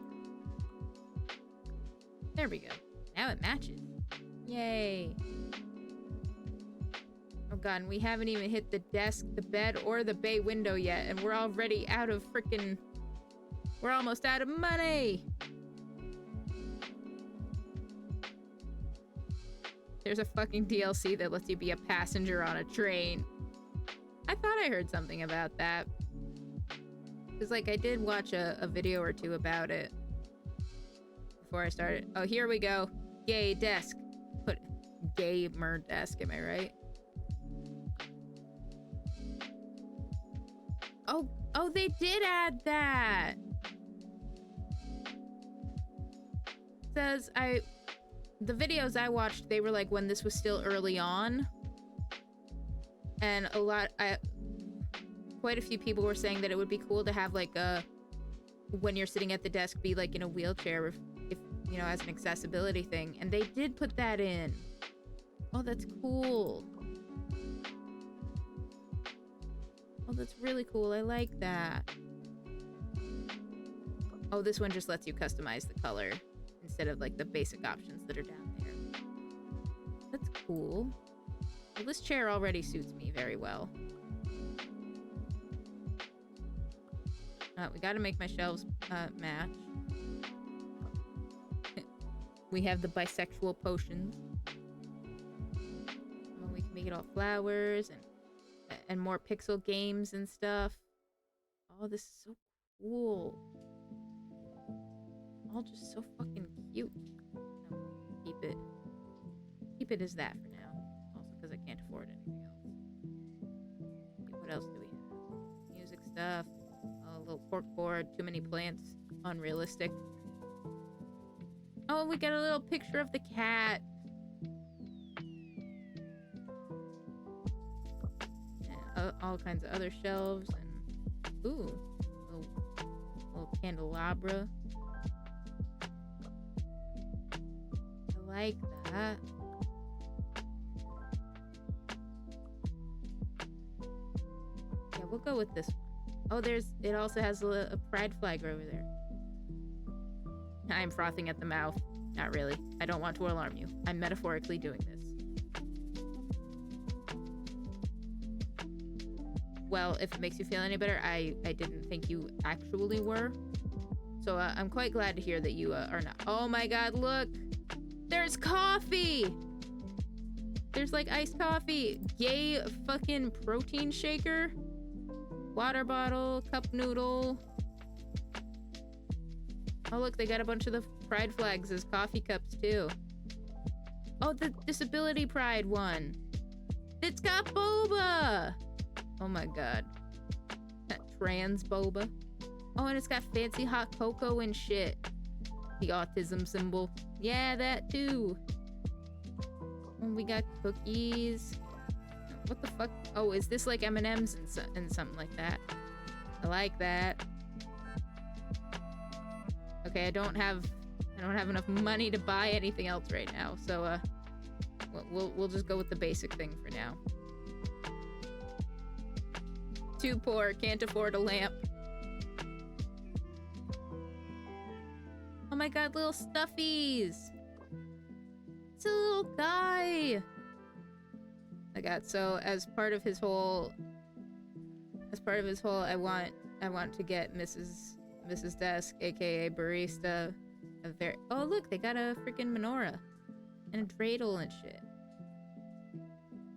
There we go. Now it matches. Yay. Oh god, and we haven't even hit the desk, the bed, or the bay window yet, and we're already out of frickin'... We're almost out of money! There's a fucking DLC that lets you be a passenger on a train. I thought I heard something about that. Because, like, I did watch a video or two about it before I started. Oh, here we go. Yay, desk. Put gamer desk, am I right? Oh, they did add that! Says, the videos I watched, they were like when this was still early on. And quite a few people were saying that it would be cool to have like when you're sitting at the desk, be like in a wheelchair if you know, as an accessibility thing. And they did put that in. Oh, that's cool. Oh, that's really cool. I like that. Oh, this one just lets you customize the color instead of like the basic options that are down there. That's cool. Well, this chair already suits me very well. We gotta make my shelves match. We have the bisexual potions. Well, we can make it all flowers and more pixel games and stuff. Oh, this is so cool. All just so fucking cute. No, keep it as that for now. Also because I can't afford anything else. Okay, what else do we have? Music stuff. Oh, a little corkboard. Too many plants. Unrealistic. Oh, we got a little picture of the cat. And all kinds of other shelves and ooh, little candelabra. I like that. Yeah, we'll go with this one. Oh, it also has a pride flag over there. I'm frothing at the mouth. Not really. I don't want to alarm you. I'm metaphorically doing this. Well, if it makes you feel any better, I didn't think you actually were. So I'm quite glad to hear that you are not. Oh my god, look! There's coffee! There's like iced coffee. Yay fucking protein shaker. Water bottle, cup noodle. Oh look, they got a bunch of the pride flags as coffee cups too. Oh, the disability pride one. It's got boba! Oh my god. That trans boba. Oh, and it's got fancy hot cocoa and shit. The autism symbol. Yeah, that too. And we got cookies. What the fuck? Oh, is this like M&M's and something like that? I like that. Okay, I don't have enough money to buy anything else right now, so we'll just go with the basic thing for now. Too poor, can't afford a lamp. Oh my god, little stuffies! It's a little guy! I got, so as part of his whole I want to get Mrs. Desk, aka Barista, oh look, they got a freaking menorah and a dreidel and shit.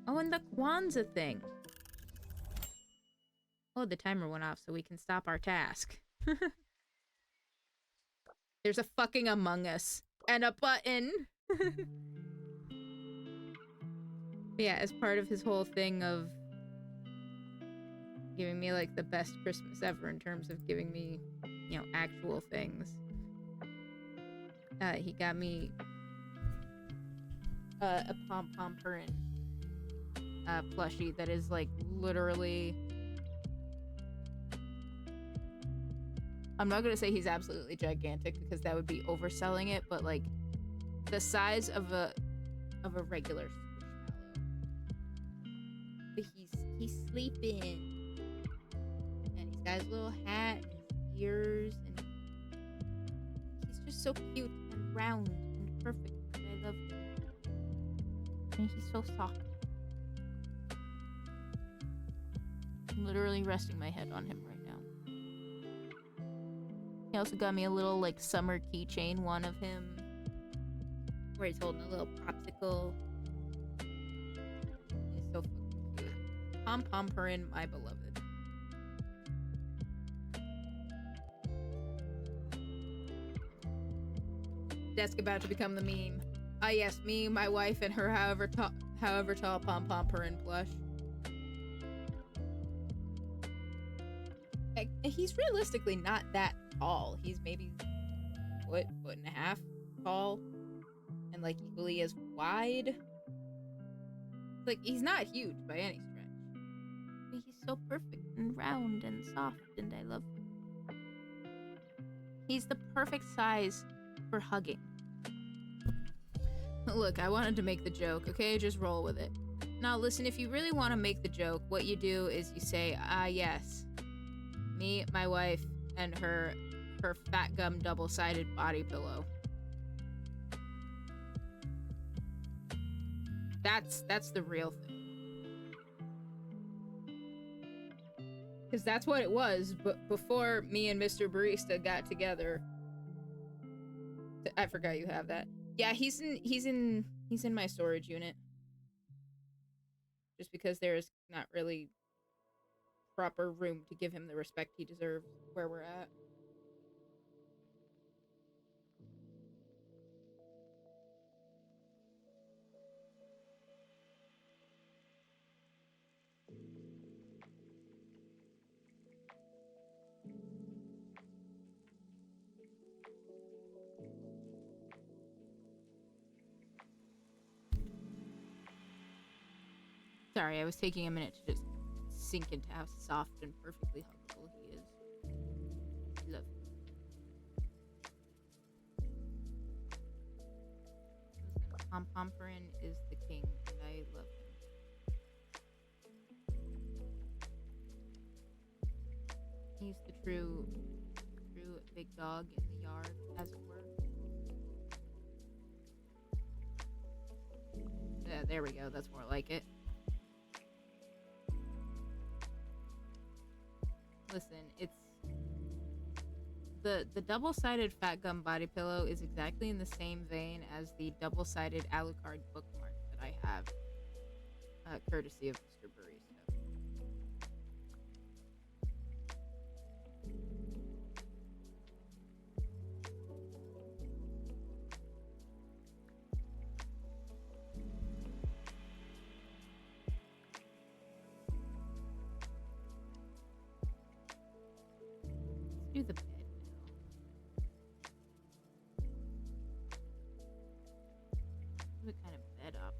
Oh, and the Kwanzaa thing. Oh, the timer went off so we can stop our task. There's a fucking Among Us and a button. Yeah, as part of his whole thing of giving me like the best Christmas ever in terms of giving me, you know, actual things. He got me a pom-pom purin plushie that is like literally, I'm not gonna say he's absolutely gigantic because that would be overselling it, but like the size of a regular squishmallow. But he's sleeping, and he's got his little hat and his ears, and so cute and round and perfect. And I love him. And he's so soft. I'm literally resting my head on him right now. He also got me a little, like, summer keychain one of him, where he's holding a little popsicle. He's so fucking cute. Pom-pom Purin, my beloved. Desk about to become the meme. Ah, yes, me, my wife, and her however tall pom-pom Purin plush. He's realistically not that tall. He's maybe foot and a half tall, and like equally as wide. Like, he's not huge by any stretch. But he's so perfect and round and soft, and I love him. He's the perfect size for hugging. Look, I wanted to make the joke, okay? Just roll with it. Now, listen, if you really want to make the joke, what you do is you say, ah, yes. Me, my wife, and her fat gum double-sided body pillow. That's the real thing. Because that's what it was, but before me and Mr. Barista got together. I forgot you have that. Yeah, he's in my storage unit. Just because there's not really proper room to give him the respect he deserves where we're at. Sorry, I was taking a minute to just sink into how soft and perfectly huggable he is. Love him. Listen, Pom-Pom Purin is the king, and I love him. He's the true big dog in the yard, as it were. Yeah, there we go. That's more like it. Listen, it's the double-sided fat gum body pillow is exactly in the same vein as the double-sided Alucard bookmark that I have, courtesy of Mr. Barista. Let's do the bed now. What kind of bed up?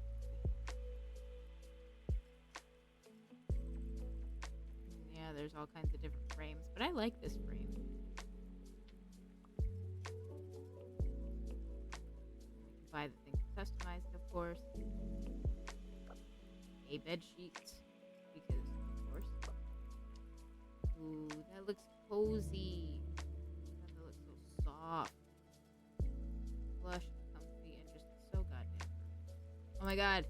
Yeah, there's all kinds of different frames, but I like this frame. Buy the things customized, of course. A bed sheet, because of course. Ooh, that looks cozy. That looks so soft, plush, comfy, and just so goddamn. Oh my god,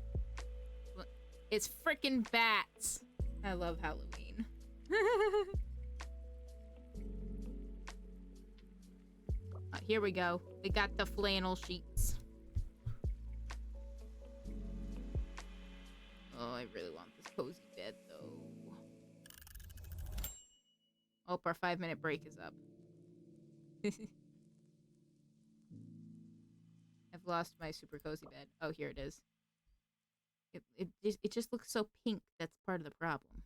it's freaking bats! I love Halloween. Here we go. We got the flannel sheets. Oh, I really want this cozy bed, though. Oh, our 5-minute break is up. I've lost my super cozy bed. Oh, here it is. It just looks so pink. That's part of the problem.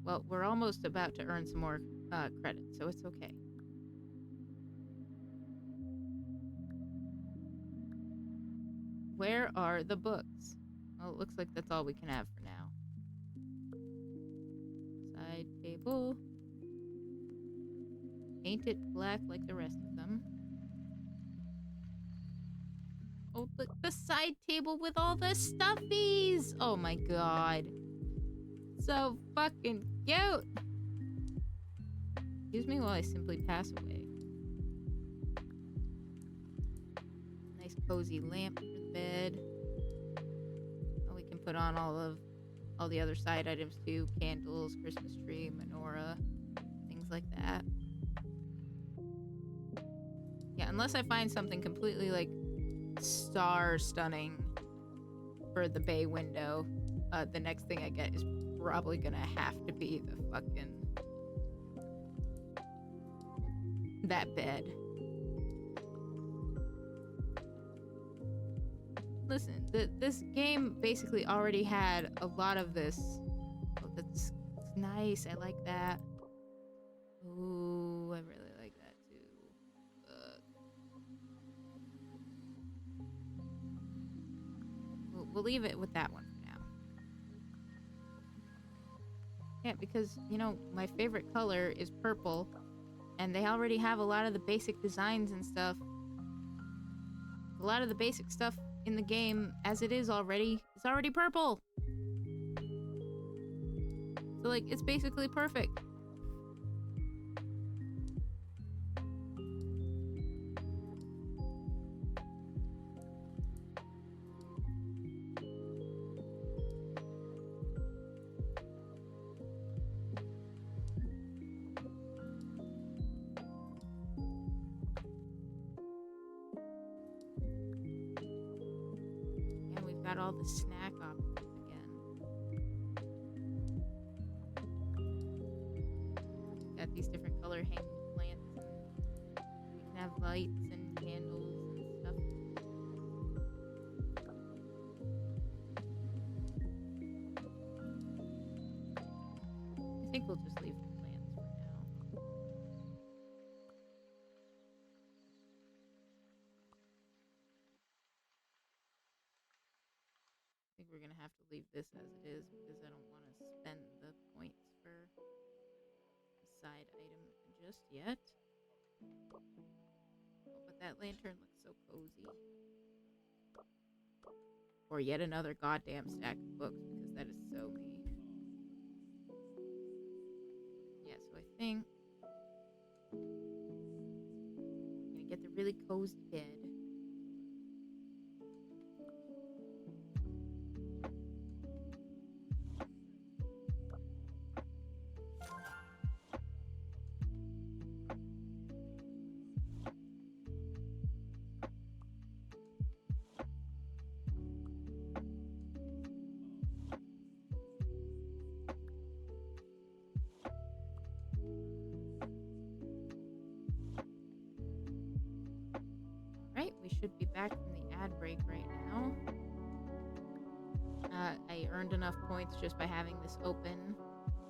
Well, we're almost about to earn some more credit, so it's okay. Where are the books? Well, it looks like that's all we can have for now. Side table. Paint it black like the rest of them. Oh, look, the side table with all the stuffies! Oh my god. so fucking cute. Excuse me while I simply pass away. Nice cozy lamp for the bed. Oh, we can put on all the other side items too. Candles, Christmas tree, menorah, things like that. Yeah, unless I find something completely like star stunning for the bay window, the next thing I get is probably gonna have to be the fucking that bed. Listen, this game basically already had a lot of this. Oh, that's nice. I like that. Ooh, I really like that too. We'll leave it with that one for now. Yeah, because, you know, my favorite color is purple, and they already have a lot of the basic designs and stuff. A lot of the basic stuff in the game, as it is already, it's already purple. So, like, it's basically perfect. And we've got all the snack options again. Got these different color hanging plants. We can have lights and candles and stuff. I think we'll just leave the plants for now. I think we're gonna have to leave this as it is because I don't want to spend the points for a side item just yet. Oh, but that lantern looks so cozy. Or yet another goddamn stack of books because that is so me. Yeah, so I think I'm gonna get the really cozy bed. Right, we should be back from the ad break right now. I earned enough points just by having this open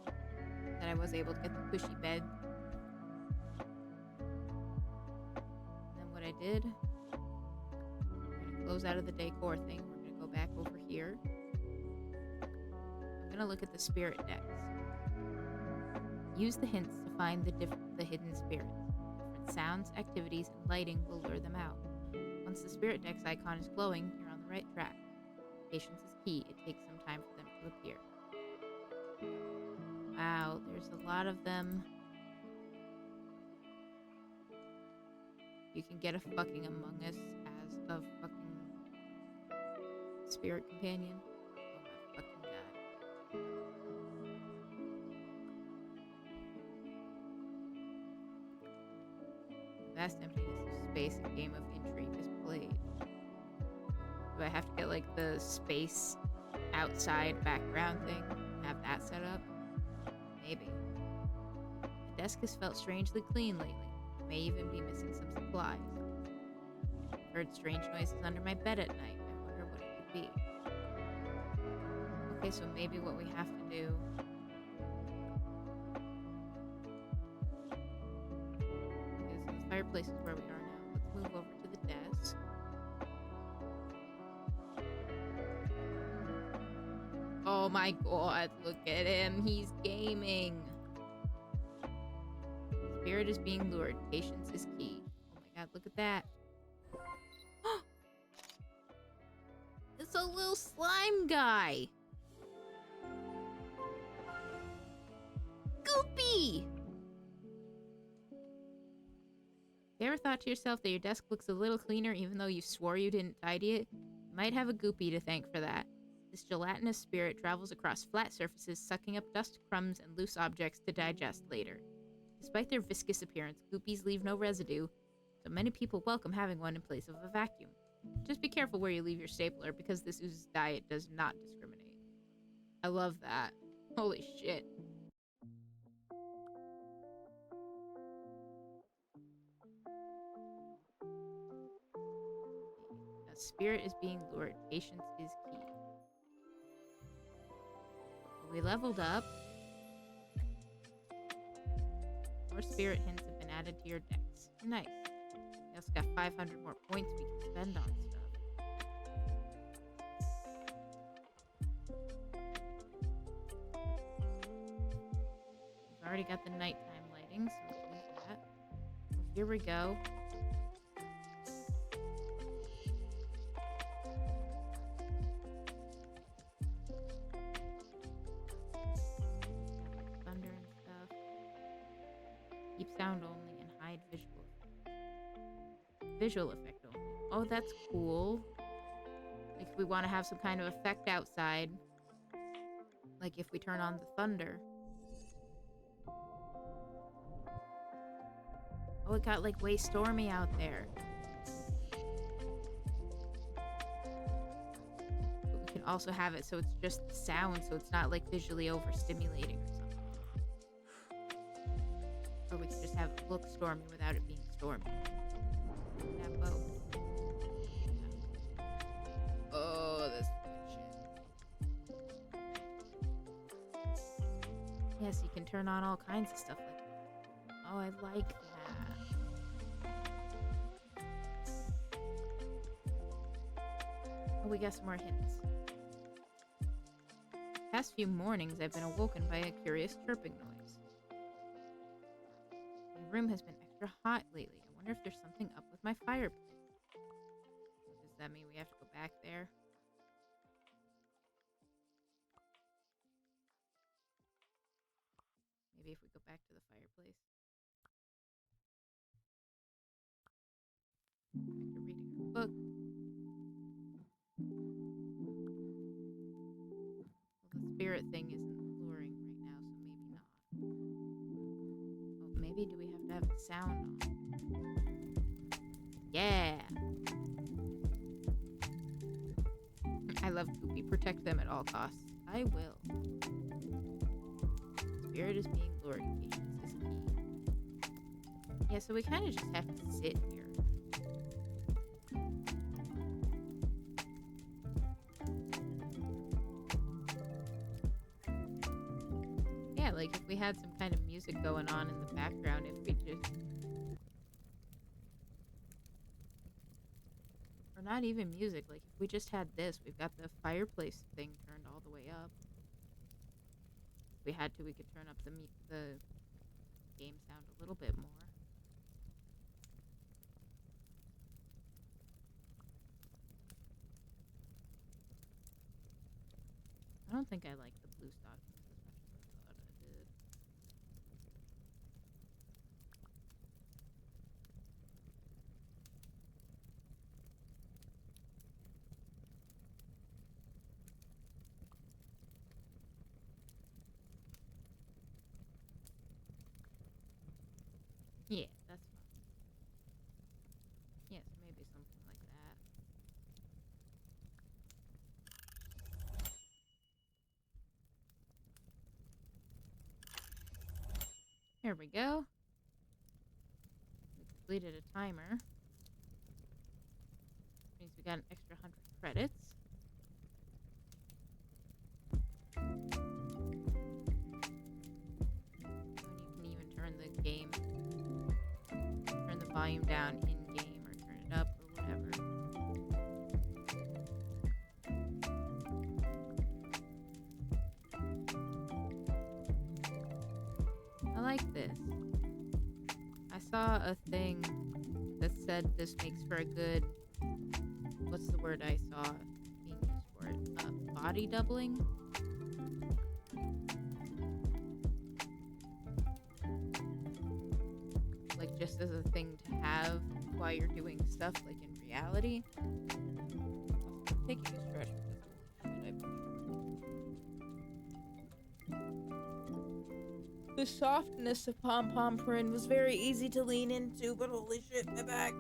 that I was able to get the cushy bed. And then what I did, we're gonna close out of the decor thing. We're gonna go back over here. I'm gonna look at the spirit decks. Use the hints to find the hidden spirits. Different sounds, activities, and lighting will lure them out. Once the spirit deck's icon is glowing, you're on the right track. Patience is key. It takes some time for them to appear. Wow, there's a lot of them. You can get a fucking Among Us as a fucking spirit companion. Oh my fucking god. Vast emptiness of space, a game of intrigue is played. Do I have to get like the space outside background thing? Have that set up? Maybe. The desk has felt strangely clean lately. It may even be missing some supplies. I've heard strange noises under my bed at night. I wonder what it could be. Okay, so maybe what we have to do... Okay, so the fireplace is where we are now. Let's move over to the desk. Oh my god, look at him. He's gaming. Spirit is being lured. Patience is key. Oh my god, look at that. It's a little slime guy. ever thought to yourself that your desk looks a little cleaner even though you swore you didn't tidy it? You might have a goopy to thank for that. This gelatinous spirit travels across flat surfaces, sucking up dust, crumbs, and loose objects to digest later. Despite their viscous appearance, goopies leave no residue, so many people welcome having one in place of a vacuum. Just be careful where you leave your stapler, because this ooze's diet does not discriminate. I love that. Holy shit. A spirit is being lured. Patience is key. We leveled up. More spirit hints have been added to your decks. Nice. We also got 500 more points we can spend on stuff. We've already got the nighttime lighting, so we'll use that. Well, here we go. Thunder and stuff. Keep sound only and hide visual effect only. Oh, that's cool. Like if we want to have some kind of effect outside, like if we turn on the thunder. Oh, it got like way stormy out there. But we can also have it so it's just the sound, so it's not like visually overstimulating or something. Or we can just have it look stormy without it being stormy. Have both. Oh, this shit. Yes, you can turn on all kinds of stuff like that. Oh, I like that. Oh, we got some more hints. Past few mornings, I've been awoken by a curious chirping noise. My room has been extra hot lately. I wonder if there's something up with my fireplace. Does that mean we have to go back there? Maybe if we go back to the fireplace. Back to reading our book. Well, the spirit thing isn't luring right now, so maybe not. Oh, maybe do we have to have the sound on? Yeah! I love Goopy. Protect them at all costs. I will. Spirit is being lured. Patience is key. Yeah, so we kind of just have to sit here. Yeah, like if we had some kind of music going on in the background, if we just... Or not even music, like if we just had this, we've got the fireplace thing turned all the way up. If we had to, we could turn up the game sound a little bit more. I don't think I like the blue stockings as much as I thought I did. Yeah, that's fine. Yes, maybe something like that. Here we go. We completed a timer. Means we got an extra 100 credits. And you can even turn the game, turn the volume down in game or turn it up or whatever. I like this. I saw a thing that said this makes for a good, what's the word I saw being used for it? Body doubling? Like just as a thing to have while you're doing stuff like in reality. Also, taking a stretch because the softness of Pom Pom Print was very easy to lean into, but holy shit, my back.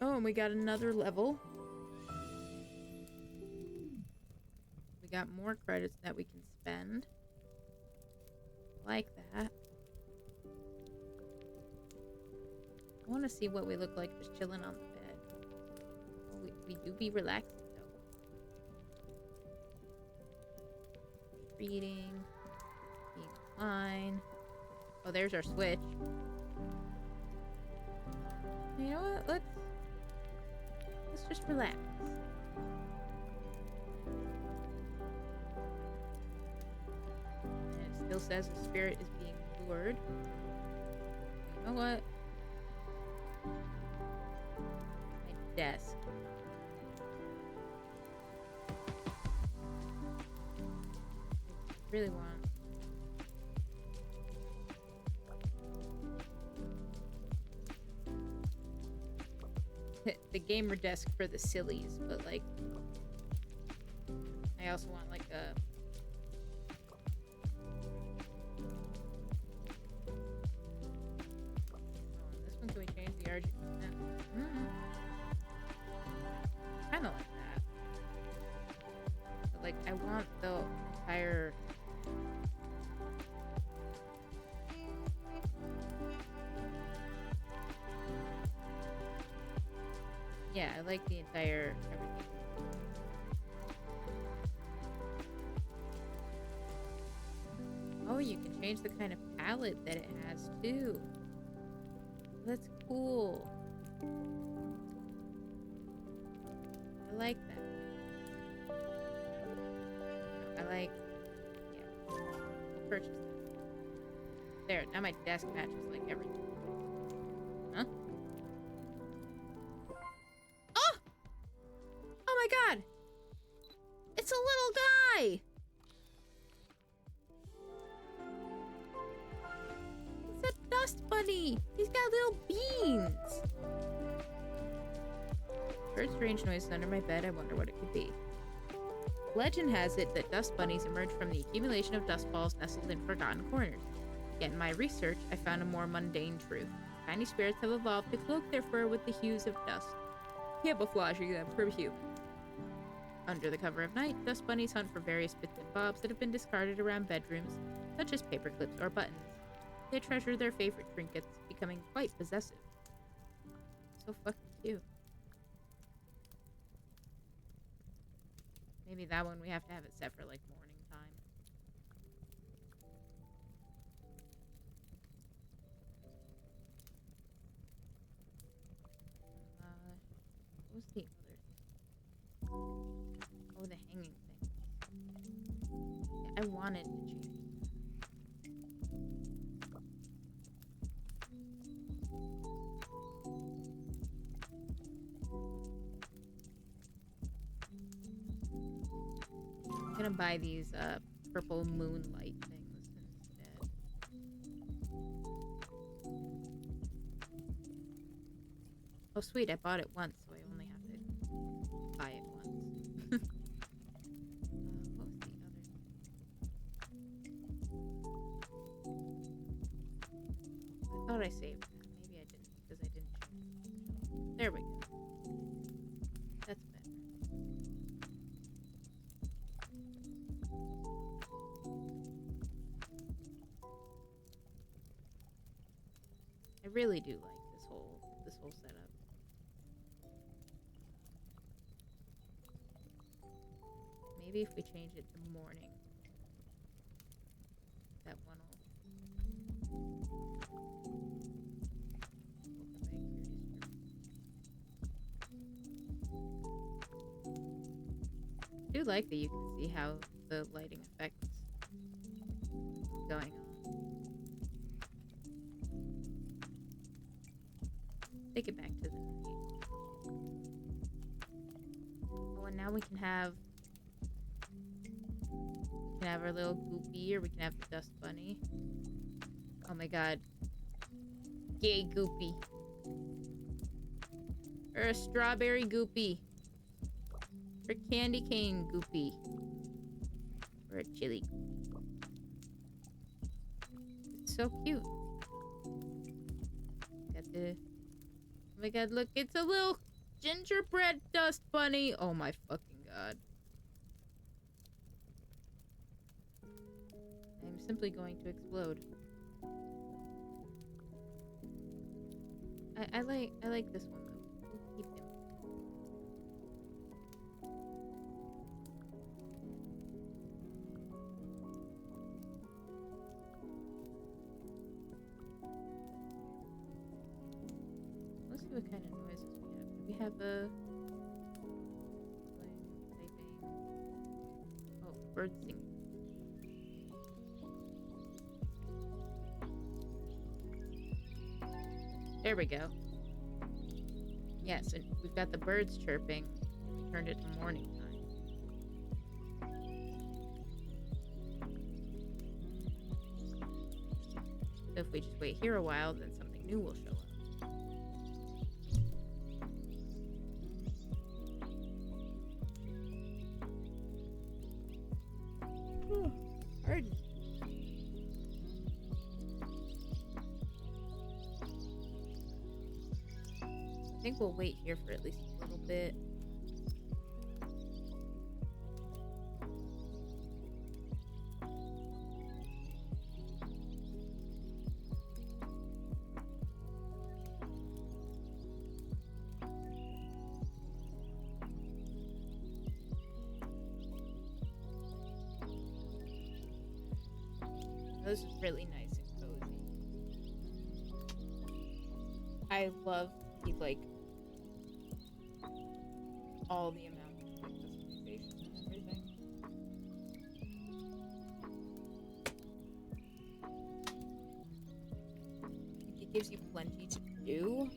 Oh, and we got another level. We got more credits that we can spend. Like that. I want to see what we look like just chilling on the bed. Oh, we do be relaxing though. Reading. Being online. Oh, there's our Switch. You know what? Let's just relax. And it still says the spirit is being lured. You know what? My desk. I really want the gamer desk for the sillies, but like I also want like a this one. Can we change the RGB? No. Kind of like that, but like I want the entire yeah, I like the entire everything. Oh, you can change the kind of palette that it has too. That's cool. I like that. I like, yeah. We'll purchase that. There, now my desk matches like everything. Huh? Oh my god! It's a little guy! It's a dust bunny! He's got little beans! Heard strange noises under my bed. I wonder what it could be. Legend has it that dust bunnies emerge from the accumulation of dust balls nestled in forgotten corners. Yet in my research, I found a more mundane truth. Tiny spirits have evolved to cloak their fur with the hues of dust, camouflaging them from humans. Under the cover of night, dust bunnies hunt for various bits and bobs that have been discarded around bedrooms, such as paper clips or buttons. They treasure their favorite trinkets, becoming quite possessive. So fucking cute. Maybe that one we have to have it set for like morning time. What was the other thing? Oh, the hanging thing. Yeah, I wanted to change that. I'm gonna buy these purple moonlight things instead. Oh sweet, I bought it once, so I only have to buy it once. What was the other thing? I thought I saved that. Maybe I didn't, because I didn't change it. There we go. That's better. I really do like this whole setup. Maybe if we change it to morning, that one will. I do like that you can see how the lighting effects going on. Take it back to the night. Oh, and now we can have our little Goopy, or we can have the Dust Bunny. Oh my god. Gay Goopy. Or a strawberry Goopy. Or candy cane Goopy. Or a chili. It's so cute. Got the... Oh my god, look, it's a little gingerbread Dust Bunny. Oh my fucking god. I'm simply going to explode. I like this one though. We'll keep him. Let's see what kind of noises we have. Do we have a typing? Oh, bird singing. There we go. Yes, and we've got the birds chirping. We turned it to morning time. So if we just wait here a while, then something new will show up. Pardon. I think we'll wait here for at least a little bit. This is really nice and cozy. I love the, like, all the amount of customization and everything. It gives you plenty to do.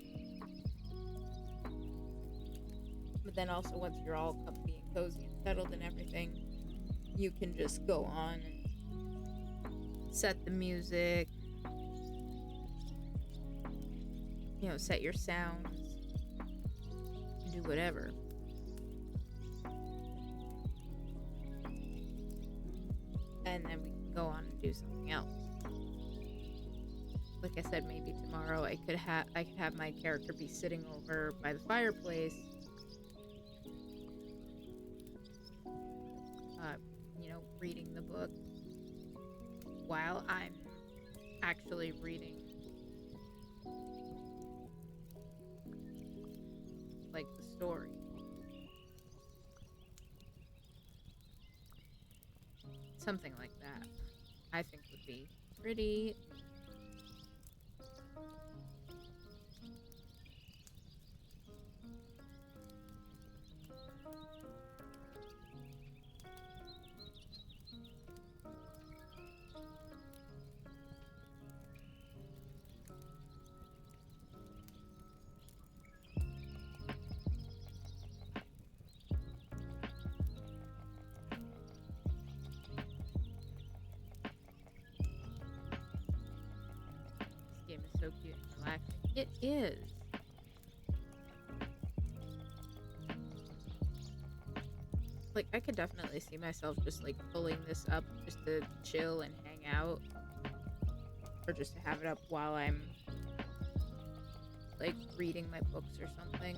But then also once you're all comfy and cozy and settled and everything, you can just go on and set the music, you know, set your sounds, do whatever. And then we can go on and do something else. Like I said, maybe tomorrow I could have my character be sitting over by the fireplace, you know, reading the book while I'm actually reading, like, the story. Something like that, I think, would be pretty. So cute and relaxing. It is. Like, I could definitely see myself just, like, pulling this up just to chill and hang out. Or just to have it up while I'm, like, reading my books or something.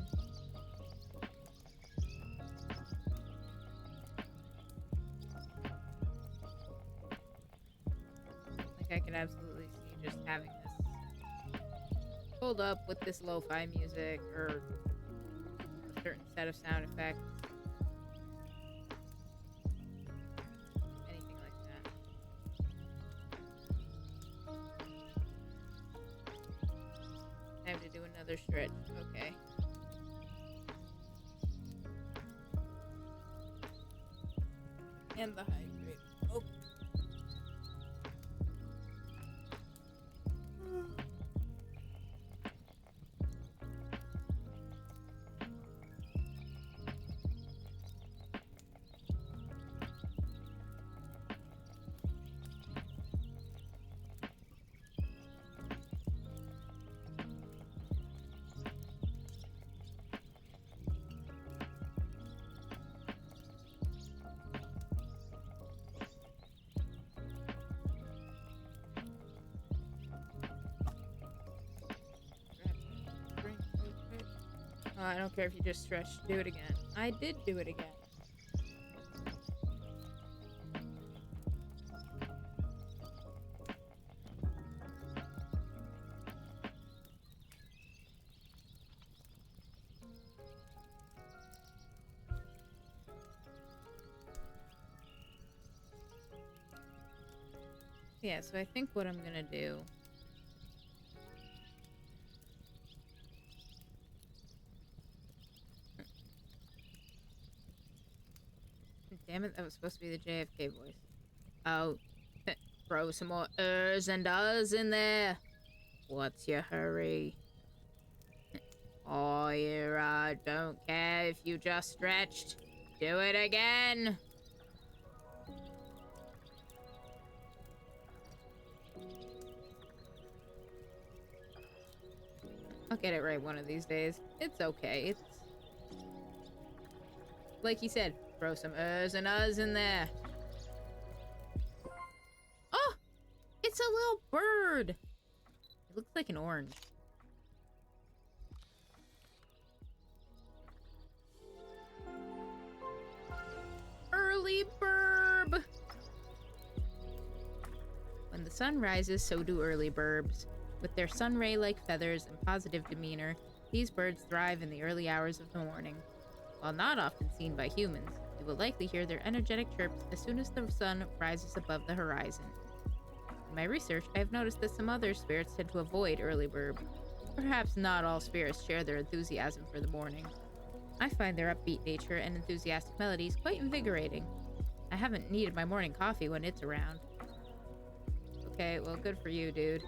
Like, I could absolutely see just having this pulled up with this lo-fi music or a certain set of sound effects, anything like that. Time to do another stretch. Okay. And the hydrate. I don't care if you just stretched. Do it again. I did do it again. Yeah, so I think what I'm gonna do... Damn it, that was supposed to be the JFK voice. Oh, throw some more ers and uhs in there. What's your hurry? Oh, you don't care if you just stretched. Do it again. I'll get it right one of these days. It's okay. It's... like he said, throw some ers and uhs in there. Oh! It's a little bird! It looks like an orange. Early burb! When the sun rises, so do early burbs. With their sun ray-like feathers and positive demeanor, these birds thrive in the early hours of the morning. While not often seen by humans, you will likely hear their energetic chirps as soon as the sun rises above the horizon. In my research, I have noticed that some other spirits tend to avoid early burb. Perhaps not all spirits share their enthusiasm for the morning. I find their upbeat nature and enthusiastic melodies quite invigorating. I haven't needed my morning coffee when it's around. Okay, well, good for you, dude.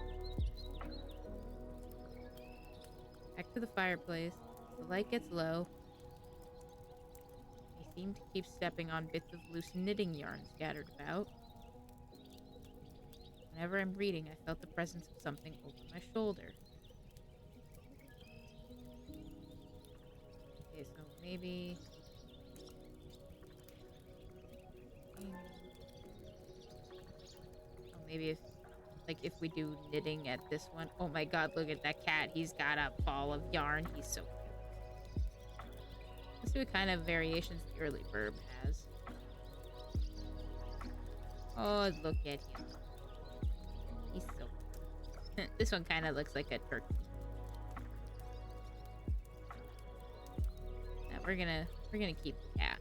Back to the fireplace. The light gets low. I seem to keep stepping on bits of loose knitting yarn scattered about. Whenever I'm reading, I felt the presence of something over my shoulder. Okay, so maybe... oh, maybe if we do knitting at this one... oh my god, look at that cat. He's got a ball of yarn. He's so cute. Let's see what kind of variations the early burb has. Oh, look at him. He's so cute. This one kind of looks like a turkey. Now we're gonna keep the cat.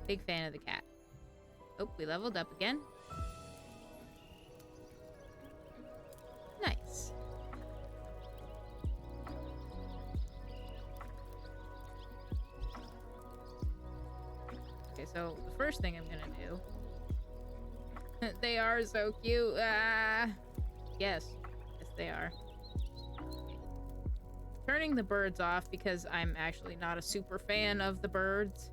Big fan of the cat. Oh, we leveled up again. Nice. Okay, so the first thing I'm gonna do... they are so cute. Ah. Yes. Yes, they are. Okay. Turning the birds off because I'm actually not a super fan of the birds.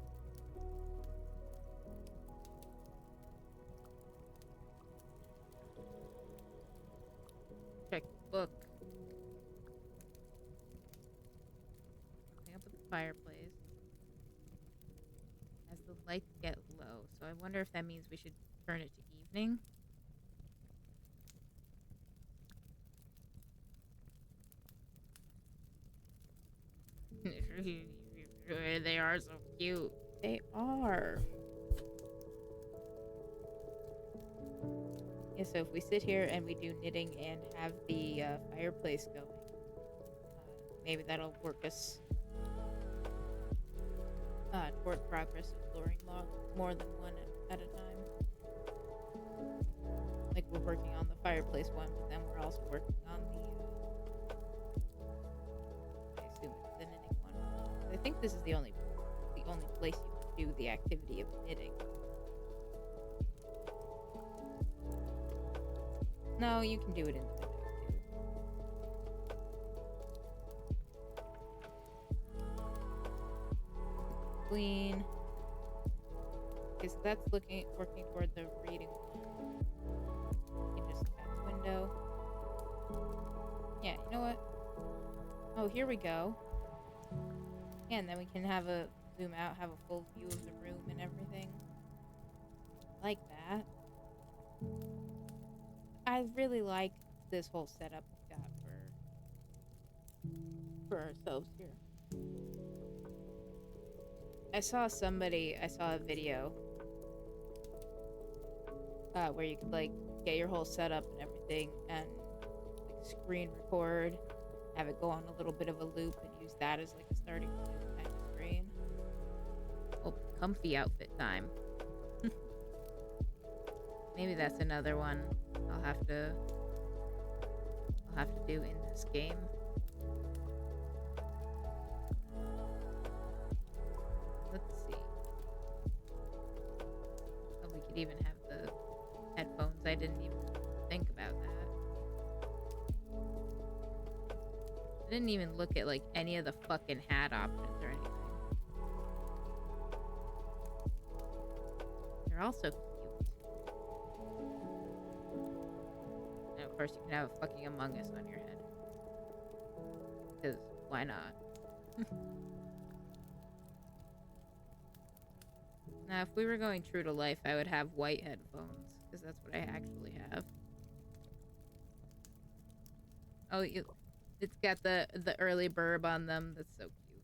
Check the book. Coming up with the fireplace. As the lights get low. So I wonder if that means we should turn it to evening. They are so cute. They are. Yeah, so if we sit here and we do knitting and have the fireplace going, maybe that'll work us toward progress, exploring more than one at a time. Like, we're working on the fireplace one, but then we're also working on the I assume it's the knitting one. I think this is the only place you can do the activity of knitting. No, you can do it in the window too. Clean. Okay, so that's working toward the reading one. You can just look out the window. Yeah, you know what? Oh, here we go. Yeah, and then we can have a zoom out, have a full view of the room and everything. Like that. I really like this whole setup we've got for ourselves here. I saw a video where you could like get your whole setup and everything and like screen record, have it go on a little bit of a loop and use that as like a starting point kind of screen. Oh, comfy outfit time. Maybe that's another one I'll have to do in this game. Let's see. Oh, we could even have the headphones. I didn't even think about that. I didn't even look at like any of the fucking hat options or anything. They're also cute. And of course you can have a fucking Among Us on your head. Because why not? Now, if we were going true to life, I would have white headphones, because that's what I actually have. Oh, it's got the early burb on them. That's so cute.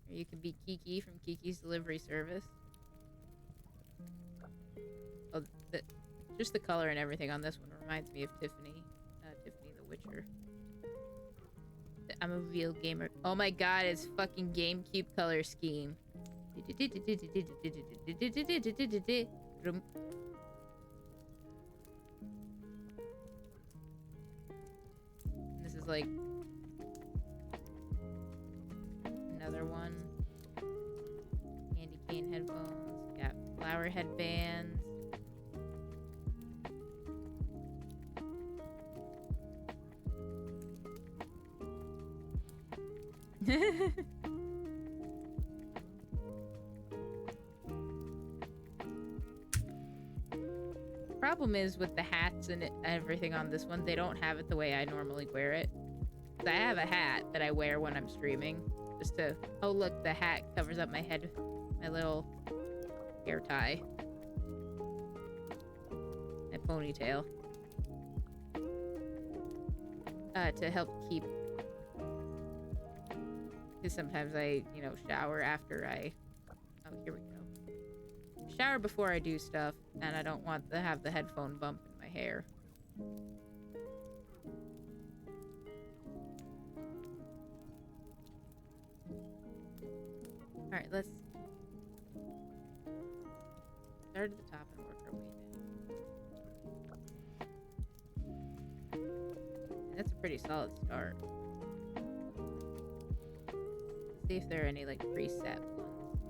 Or you can be Kiki from Kiki's Delivery Service. Oh, just the color and everything on this one reminds me of Tiffany the Witcher. I'm a real gamer. Oh my god, it's fucking GameCube color scheme. This is like another one. Candy cane headphones. Got flower headbands. Problem is with the hats and everything on this one, they don't have it the way I normally wear it. I have a hat that I wear when I'm streaming, just to, oh look, the hat covers up my head, my little hair tie, my ponytail, to help keep. Because sometimes I, shower after I... Oh, here we go. Shower before I do stuff, and I don't want to have the headphone bump in my hair. Alright, let's start at the top and work our way down. That's a pretty solid start. See if there are any like preset ones.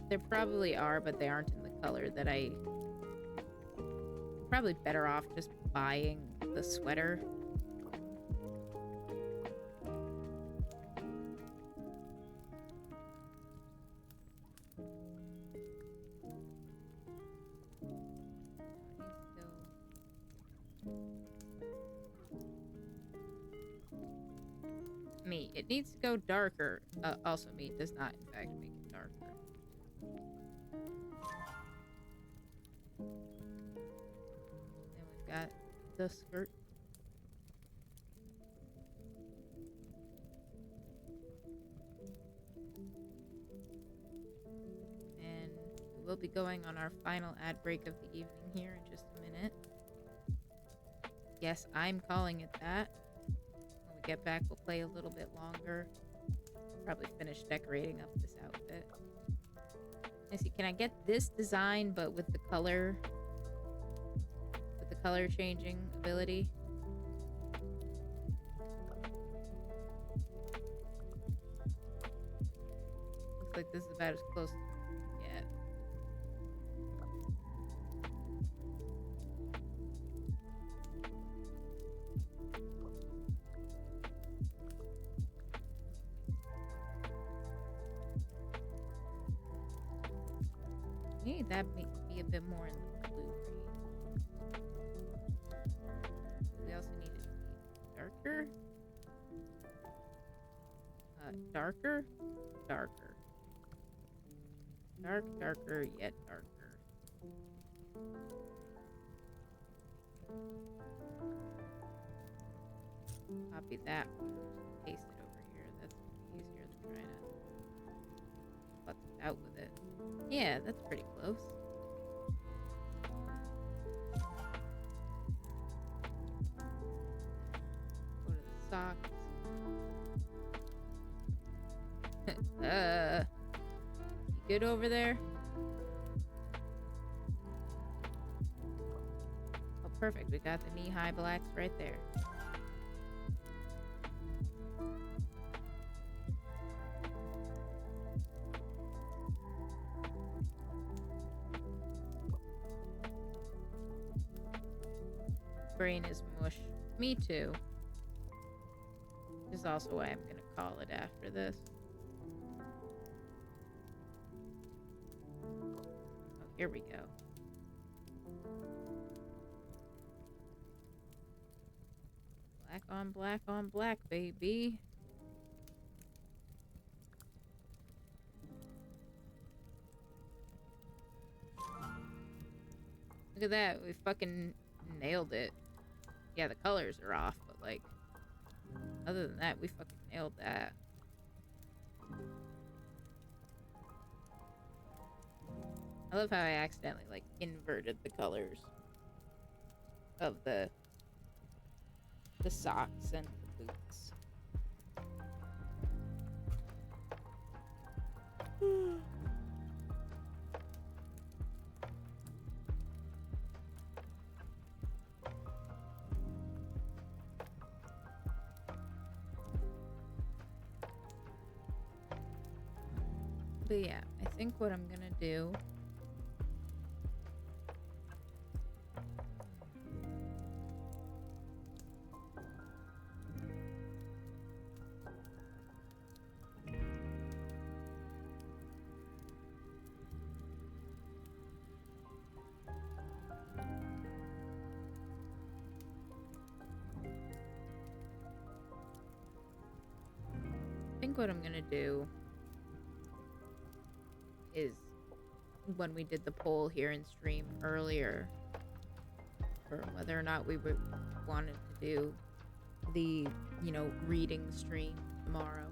There probably are, but they aren't in the color that probably better off just buying the sweater. It needs to go darker. Also, meat does not, in fact, make it darker. Then we've got the skirt. And we will be going on our final ad break of the evening here in just a minute. Yes, I'm calling it that. Get back, we'll play a little bit longer. Probably finish decorating up this outfit. I see, can I get this design but with the color changing ability? Looks like this is about as close as we can get. Maybe that may be a bit more in the blue range. We also need it to be darker. Darker? Darker. Darker, yet darker. Copy that one. Paste it over here. That's easier than trying to put it out with it. Yeah, that's pretty close. Go to the socks. You good over there? Oh, perfect. We got the knee-high blacks right there. Brain is mush. Me too. Which is also why I'm gonna call it after this. Oh, here we go. Black on black on black, baby. Look at that. We fucking nailed it. Yeah, the colors are off, but like, other than that, we fucking nailed that. I love how I accidentally like inverted the colors of the socks and the boots. But yeah, I think what I'm gonna do is when we did the poll here in stream earlier for whether or not we wanted to do the, reading stream tomorrow.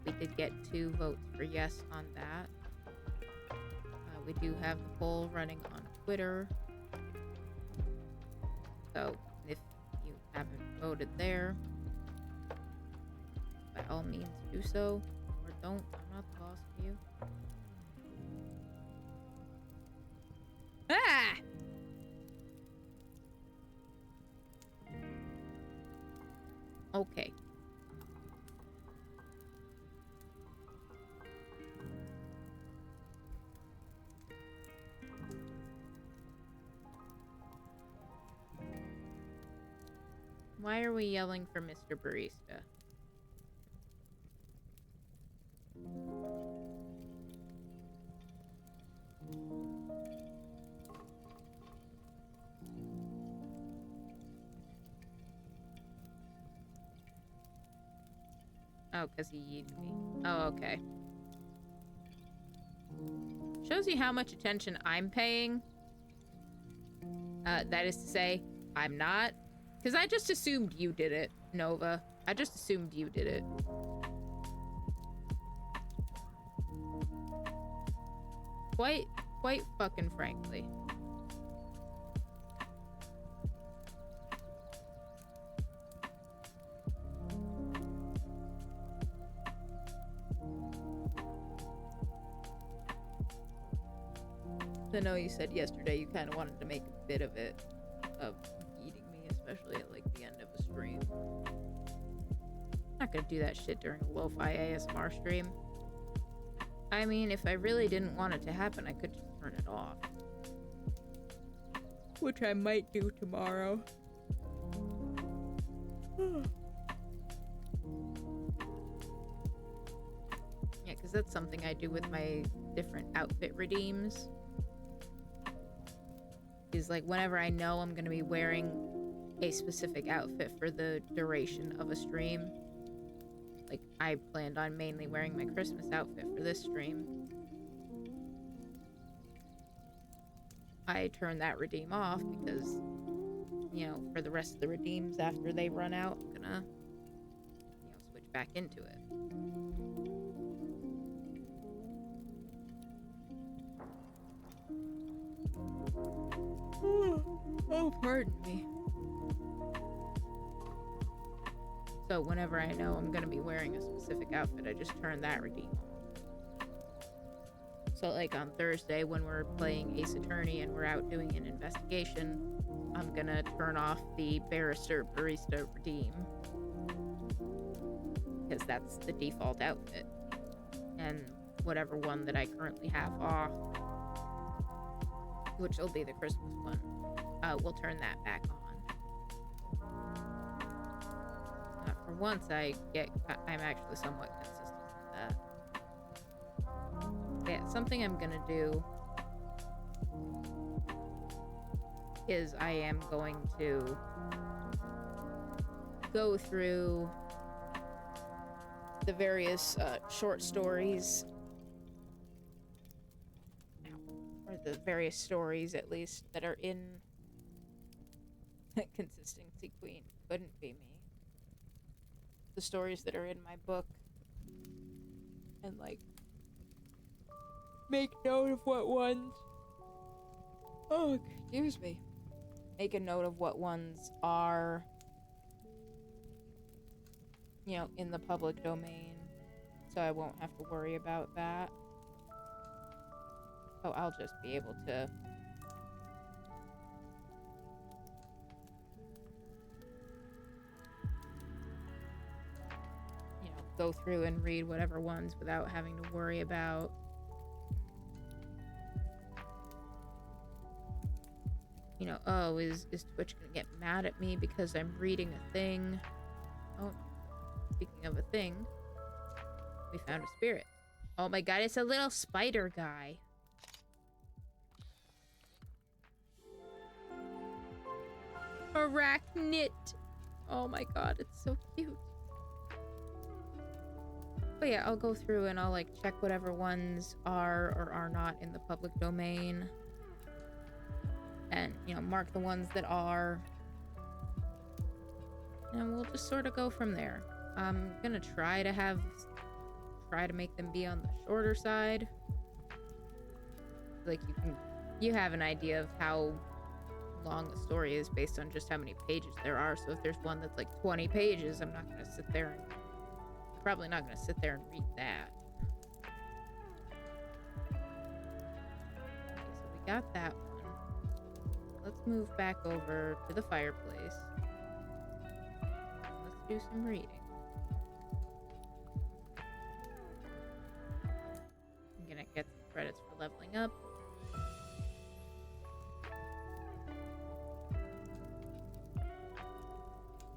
We did get 2 votes for yes on that. We do have the poll running on Twitter. So if you haven't voted there, by all means do so. Or don't. I'm not the boss of you. Ah! Okay. Why are we yelling for Mr. Barista? Oh, because he yeeted me. Oh, okay. Shows you how much attention I'm paying. That is to say, I'm not. Because I just assumed you did it, Nova. I just assumed you did it. Quite fucking frankly. I know you said yesterday you kind of wanted to make a bit of it, of eating me, especially at like the end of a stream. I'm not gonna do that shit during a lo-fi ASMR stream. I mean, if I really didn't want it to happen, I could just turn it off. Which I might do tomorrow. Yeah, because that's something I do with my different outfit redeems. Is like whenever I know I'm going to be wearing a specific outfit for the duration of a stream. Like, I planned on mainly wearing my Christmas outfit for this stream. I turn that redeem off because you know, for the rest of the redeems after they run out, I'm gonna, you know, switch back into it. Oh, pardon me. So whenever I know I'm gonna be wearing a specific outfit, I just turn that redeem on. So like on Thursday when we're playing Ace Attorney and we're out doing an investigation, I'm gonna turn off the barrister barista redeem because that's the default outfit. And whatever one that I currently have off, which will be the Christmas one, we'll turn that back on. For once, I'm actually somewhat consistent with that. Yeah, something I'm gonna do is I am going to go through the various short stories, or the various stories at least, that are in Consistency Queen. Couldn't be me. The stories that are in my book, and like make note of what ones, oh excuse me, make a note of what ones are, you know, in the public domain, so I won't have to worry about that. So I'll just be able to go through and read whatever ones without having to worry about, you know, oh, is Twitch gonna get mad at me because I'm reading a thing? Oh, speaking of a thing, we found a spirit. Oh my god, it's a little spider guy. Arachnid. Oh my god, it's so cute. But yeah, I'll go through and I'll like check whatever ones are or are not in the public domain. And, you know, mark the ones that are. And we'll just sort of go from there. I'm gonna try to make them be on the shorter side. Like you have an idea of how long the story is based on just how many pages there are. So if there's one that's like 20 pages, I'm not gonna sit there and probably not going to sit there and read that. Okay, so we got that one. Let's move back over to the fireplace. Let's do some reading. I'm going to get some credits for leveling up.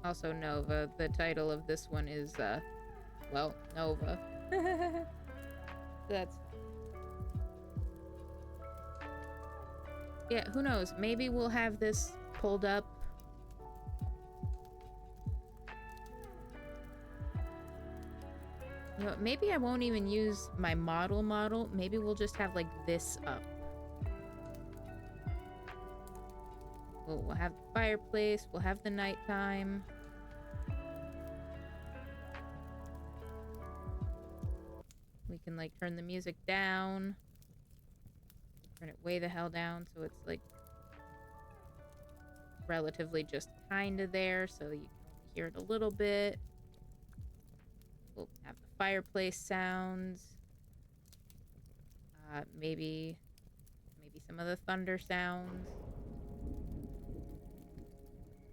Also, Nova. The title of this one is, well, Nova. That's... Yeah, who knows? Maybe we'll have this pulled up. You know, maybe I won't even use my model. Maybe we'll just have, like, this up. We'll have the fireplace. We'll have the nighttime. We can, like, turn the music down. Turn it way the hell down so it's, like, relatively just kind of there so you can hear it a little bit. We'll have the fireplace sounds. Maybe some of the thunder sounds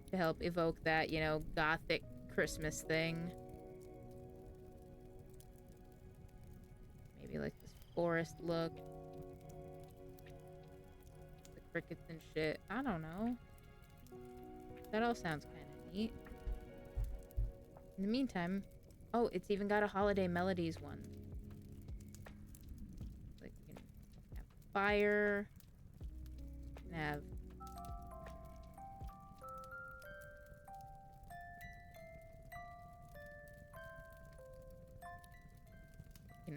to help evoke that, you know, gothic Christmas thing. Maybe like this forest look. The crickets and shit. I don't know. That all sounds kind of neat. In the meantime, oh, it's even got a holiday melodies one. Like you can have fire. You can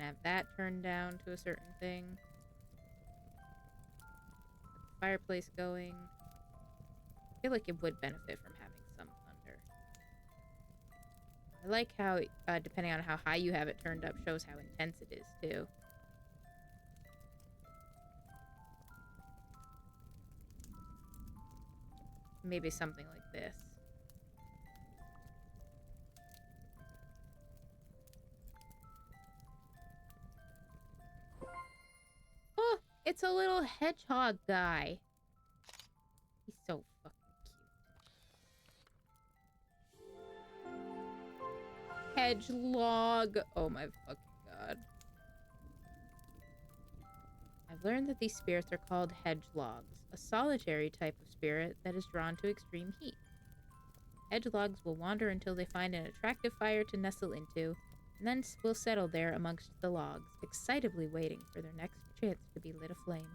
have that turned down to a certain thing. Get the fireplace going. feel like it would benefit from having some thunder. I like how, depending on how high you have it turned up, shows how intense it is, too. Maybe something like this. Oh, it's a little hedgehog guy. He's so fucking cute. Hedgelog. Oh my fucking god. I've learned that these spirits are called hedgelogs, a solitary type of spirit that is drawn to extreme heat. Hedgelogs will wander until they find an attractive fire to nestle into, and then will settle there amongst the logs, excitedly waiting for their next chance to be lit aflame.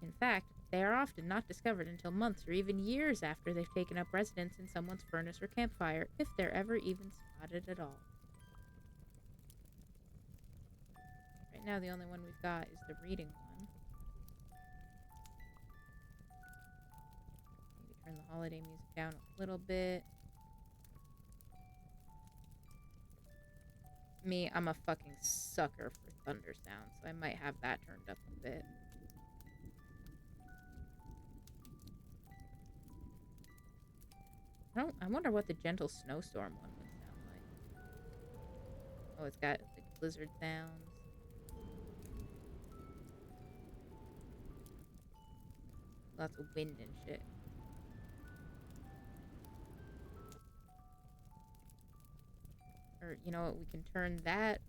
In fact, they are often not discovered until months or even years after they've taken up residence in someone's furnace or campfire, if they're ever even spotted at all. Right now, the only one we've got is the reading one. Maybe turn the holiday music down a little bit. Me, I'm a fucking sucker for thunder sounds, so I might have that turned up a bit. I wonder what the gentle snowstorm one would sound like. Oh, it's got like blizzard sounds. Lots of wind and shit. Or, you know what, we can turn that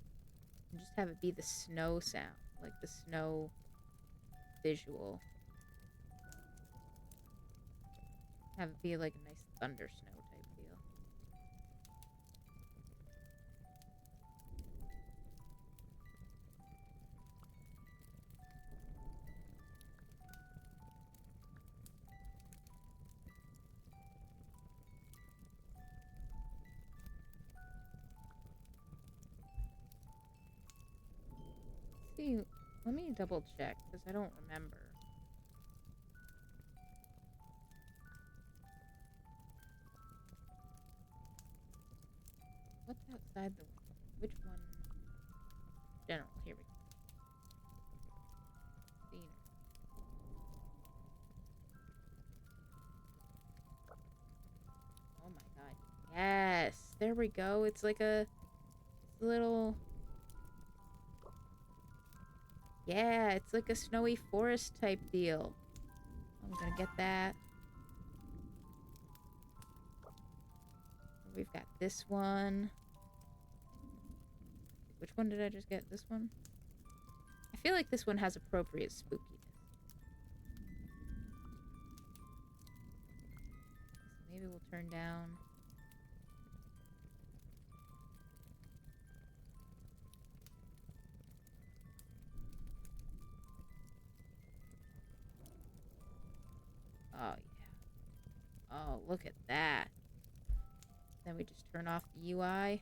and just have it be the snow sound. Like the snow visual. Have it be like a nice thunder snow type deal. See, let me double check because I don't remember. What's outside the window? Which one? General, here we go. Scenery. Oh my god. Yes! There we go. It's like a little... Yeah, it's like a snowy forest type deal. I'm gonna get that. We've got this one. Which one did I just get? This one? I feel like this one has appropriate spookiness. So maybe we'll turn down. Oh, yeah. Oh, look at that. Then we just turn off the UI.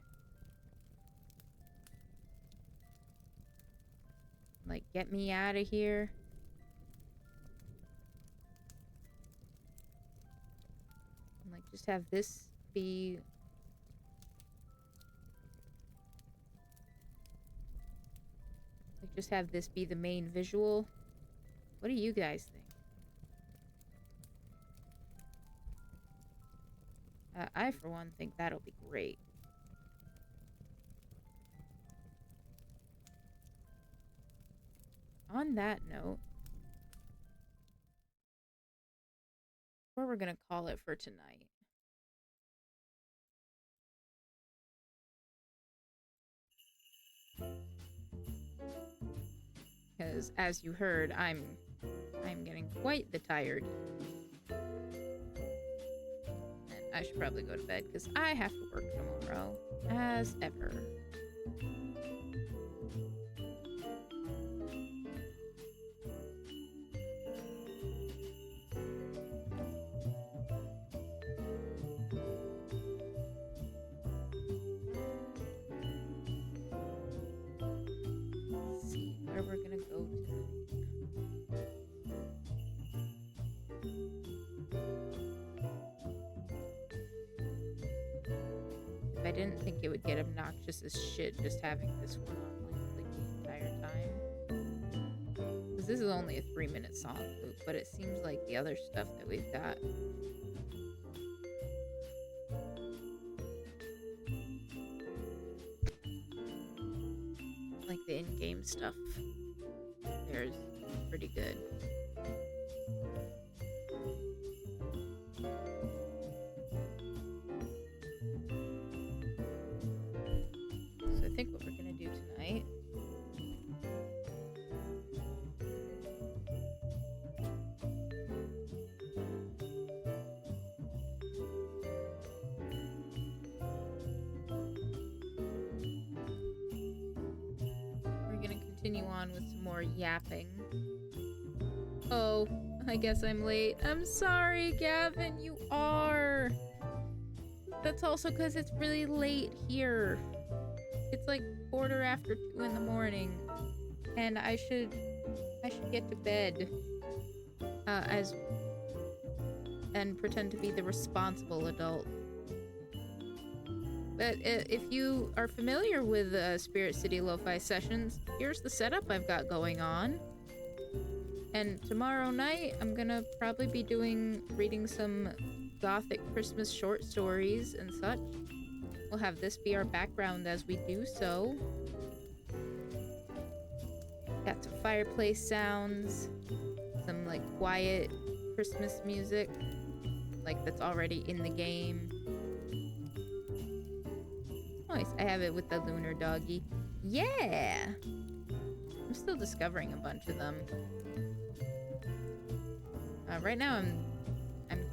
Like, get me out of here. And, like, just have this be... Like, just have this be the main visual. What do you guys think? I, for one, think that'll be great. On that note, where we're gonna call it for tonight. Because, as you heard, I'm getting quite the tired. I should probably go to bed because I have to work tomorrow, as ever. Let's see where we're gonna go tonight. didn't think it would get obnoxious as shit just having this one on like the entire time. Because this is only a 3-minute song loop, but it seems like the other stuff that we've got. Like the in-game stuff. There's pretty good. So I think what we're gonna do tonight continue on with some more yapping. Oh, I guess I'm late. I'm sorry, Gavin, you are. That's also because it's really late here. It's like 2:15 in the morning, and I should get to bed and pretend to be the responsible adult. But if you are familiar with Spirit City Lofi Sessions, here's the setup I've got going on. And tomorrow night, I'm gonna probably be reading some gothic Christmas short stories and such. We'll have this be our background as we do so. Got some fireplace sounds, some like quiet Christmas music, like that's already in the game. Nice, I have it with the lunar doggy. Yeah! I'm still discovering a bunch of them. Right now I'm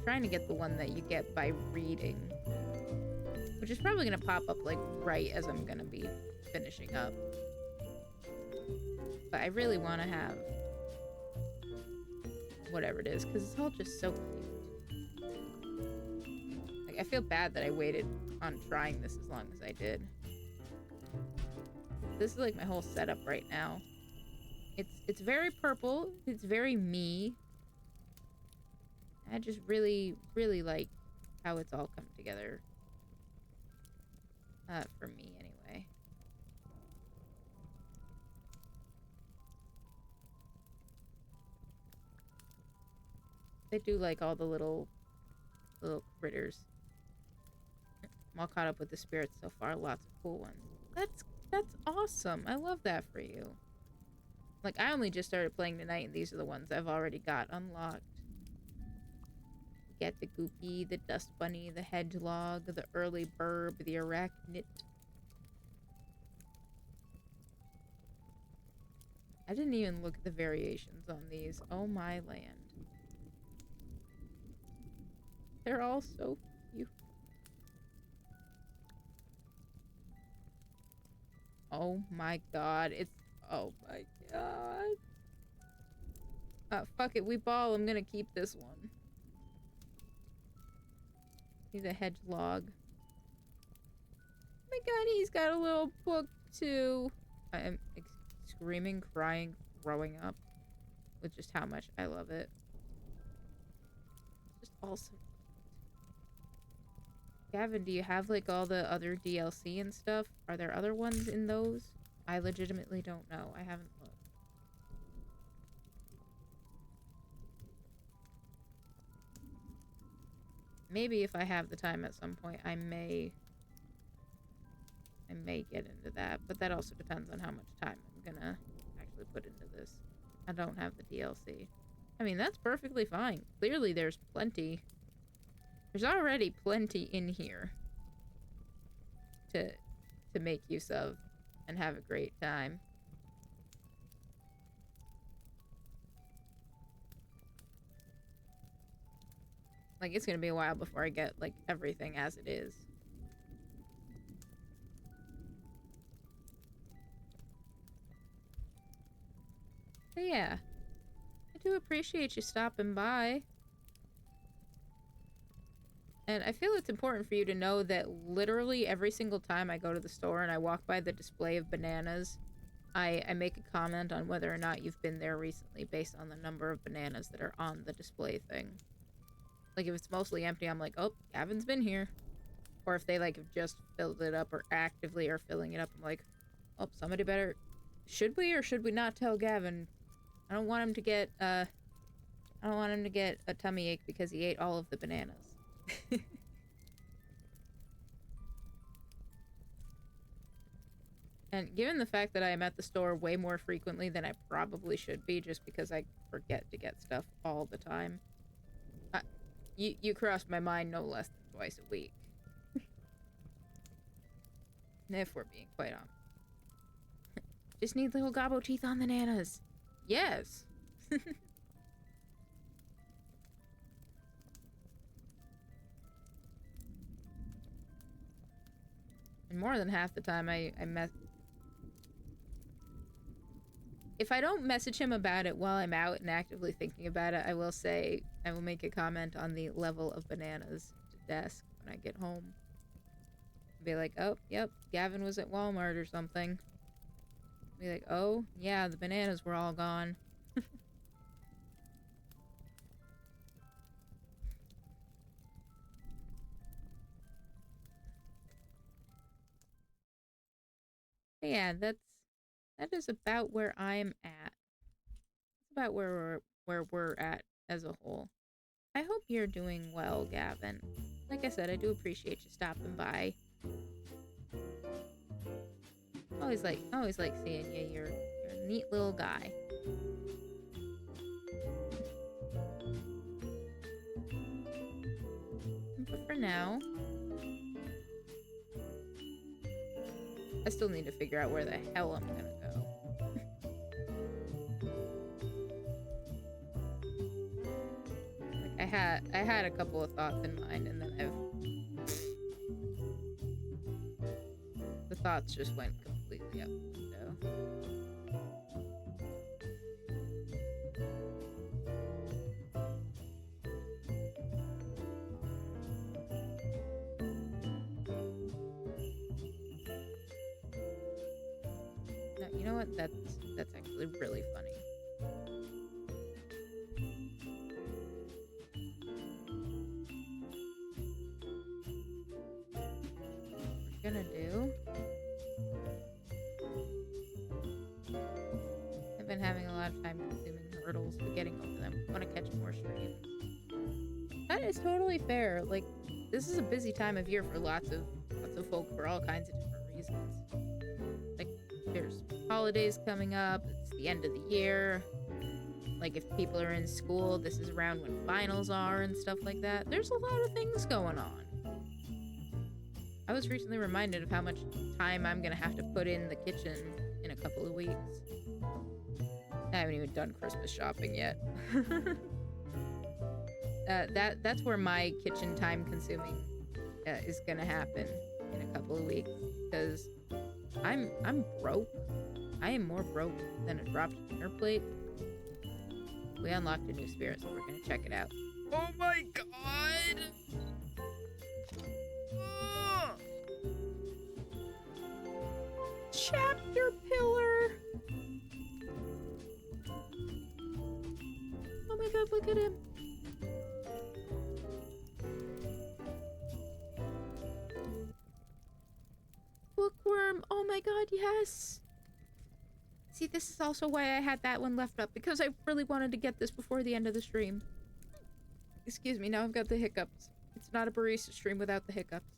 trying to get the one that you get by reading, which is probably gonna pop up like right as I'm gonna be finishing up. But I really want to have whatever it is, because it's all just so cute. Like, I feel bad that I waited on trying this as long as I did. This is like my whole setup right now. It's very purple. It's very me. I just really, really like how it's all come together. For me, anyway. They do like all the little critters. I'm all caught up with the spirits so far. Lots of cool ones. That's awesome. I love that for you. Like, I only just started playing tonight, and these are the ones I've already got unlocked. Get the Goopy, the Dust Bunny, the Hedgelog, the Early Burb, the Arachnid. I didn't even look at the variations on these. Oh my land. They're all so cute. Oh my god, oh my god. Fuck it, we ball. I'm gonna keep this one. He's a hedgelog. Oh my god, he's got a little book too. I am screaming, crying, throwing up with just how much I love it. Just also. Gavin, do you have like all the other DLC and stuff? Are there other ones in those? I legitimately don't know. I haven't looked. Maybe if I have the time at some point, I may get into that, but that also depends on how much time I'm gonna actually put into this. I don't have the DLC. I mean, that's perfectly fine. Clearly there's plenty. There's already plenty in here to make use of and have a great time. Like, it's gonna be a while before I get, like, everything as it is. But yeah. I do appreciate you stopping by. And I feel it's important for you to know that literally every single time I go to the store and I walk by the display of bananas, I make a comment on whether or not you've been there recently based on the number of bananas that are on the display thing. Like, if it's mostly empty, I'm like, oh, Gavin's been here. Or if they, like, have just filled it up or actively are filling it up, I'm like, oh, somebody better... Should we or should we not tell Gavin? I don't want him to get, I don't want him to get a tummy ache because he ate all of the bananas. And given the fact that I am at the store way more frequently than I probably should be, just because I forget to get stuff all the time, you crossed my mind no less than twice a week. If we're being quite honest. Just need little gobbo teeth on the nanas. Yes. And more than half the time if I don't message him about it while I'm out and actively thinking about it, I will make a comment on the level of bananas to desk when I get home. Be like, oh, yep, Gavin was at Walmart or something. Be like, oh, yeah, the bananas were all gone. But yeah, that is about where I'm at. It's about where we're at as a whole. I hope you're doing well, Gavin. Like I said, I do appreciate you stopping by. Always like seeing you. You're a neat little guy. But for now, I still need to figure out where the hell I'm gonna go. Like I had a couple of thoughts in mind, and then the thoughts just went completely out the window. No, you know what? That's actually really funny. What we're gonna do... I've been having a lot of time consuming hurdles, but getting over them. I want to catch more streams. That is totally fair. Like, this is a busy time of year for lots of folk for all kinds of different reasons. Like, there's holidays coming up, it's the end of the year. Like, if people are in school, this is around when finals are and stuff like that. There's a lot of things going on. I was recently reminded of how much time I'm gonna have to put in the kitchen in a couple of weeks. I haven't even done Christmas shopping yet. That's where my kitchen time consuming is gonna happen in a couple of weeks, because I'm broke. I am more broke than a dropped dinner plate. We unlocked a new spirit, so we're gonna check it out. Oh my god! Chapter pillar! Oh my god, look at him! Bookworm! Oh my god, yes! See, this is also why I had that one left up, because I really wanted to get this before the end of the stream. Excuse me, now I've got the hiccups. It's not a barista stream without the hiccups.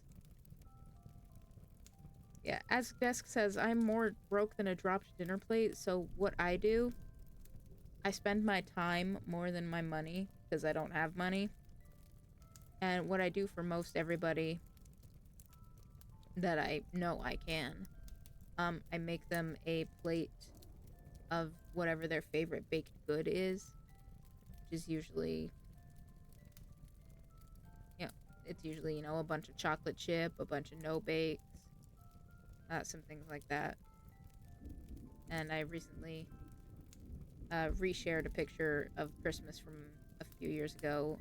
Yeah, as Desk says, I'm more broke than a dropped dinner plate, so what I do, I spend my time more than my money, because I don't have money. And what I do for most everybody that I know I can, I make them a plate of whatever their favorite baked good is, which is usually, it's usually, a bunch of chocolate chip, a bunch of no-bakes, some things like that. And I recently reshared a picture of Christmas from a few years ago.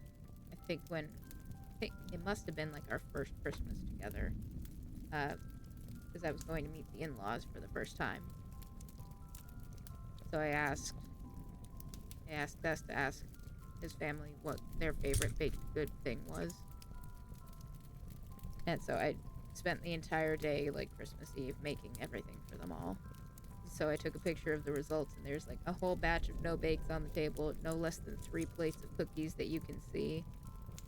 I think it must have been like our first Christmas together, because I was going to meet the in-laws for the first time. So I asked Bess to ask his family what their favorite baked good thing was. And so I spent the entire day, like Christmas Eve, making everything for them all. So I took a picture of the results, and there's like a whole batch of no bakes on the table, no less than 3 plates of cookies that you can see,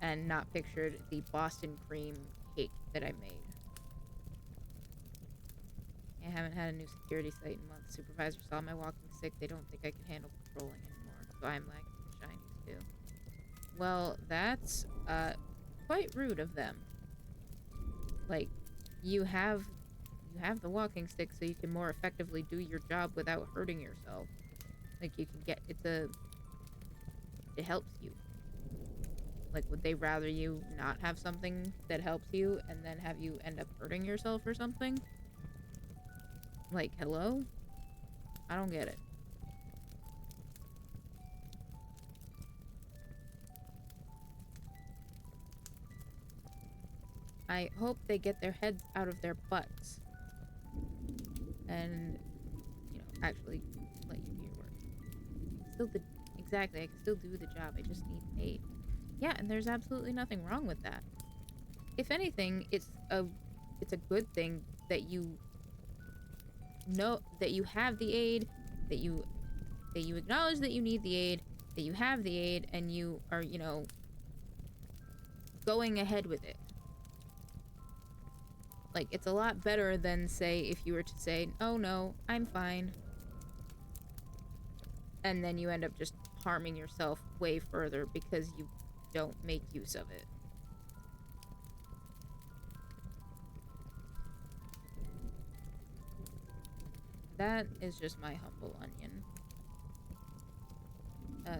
and not pictured the Boston cream cake that I made. I haven't had a new security site in months. Supervisor saw my walking stick. They don't think I can handle patrolling anymore, so I'm lacking the shinies too. Well, that's quite rude of them. Like, you have the walking stick so you can more effectively do your job without hurting yourself. Like, you can get it helps you. Like, would they rather you not have something that helps you and then have you end up hurting yourself or something? Like, hello? I don't get it. I hope they get their heads out of their butts and, actually let you do your work. Exactly, I can still do the job. I just need aid. Yeah, and there's absolutely nothing wrong with that. If anything, it's a good thing that you know that you have the aid, that you acknowledge that you need the aid, that you have the aid, and you are, going ahead with it. Like, it's a lot better than, say, if you were to say, oh no, I'm fine. And then you end up just harming yourself way further because you don't make use of it. That is just my humble onion.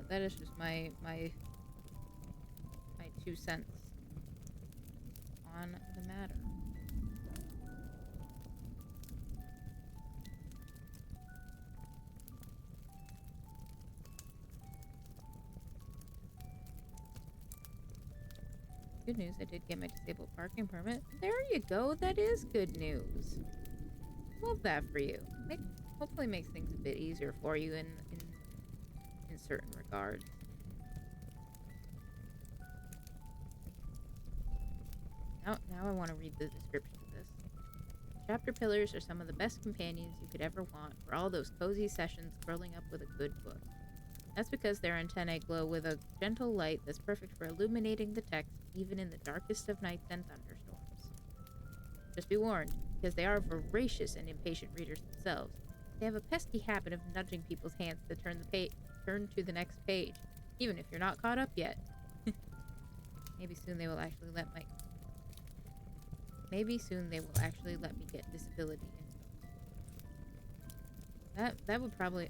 That is just my 2 cents on the matter. Good news, I did get my disabled parking permit. There you go, that is good news. Love that for you. Hopefully makes things a bit easier for you in certain regards. Now I want to read the description of this. Chapter pillars are some of the best companions you could ever want for all those cozy sessions curling up with a good book. That's because their antennae glow with a gentle light that's perfect for illuminating the text even in the darkest of nights and thunderstorms. Just be warned, because they are voracious and impatient readers themselves. They have a pesky habit of nudging people's hands to turn to the next page, even if you're not caught up yet. Maybe soon they will actually let me get disability info. That would probably...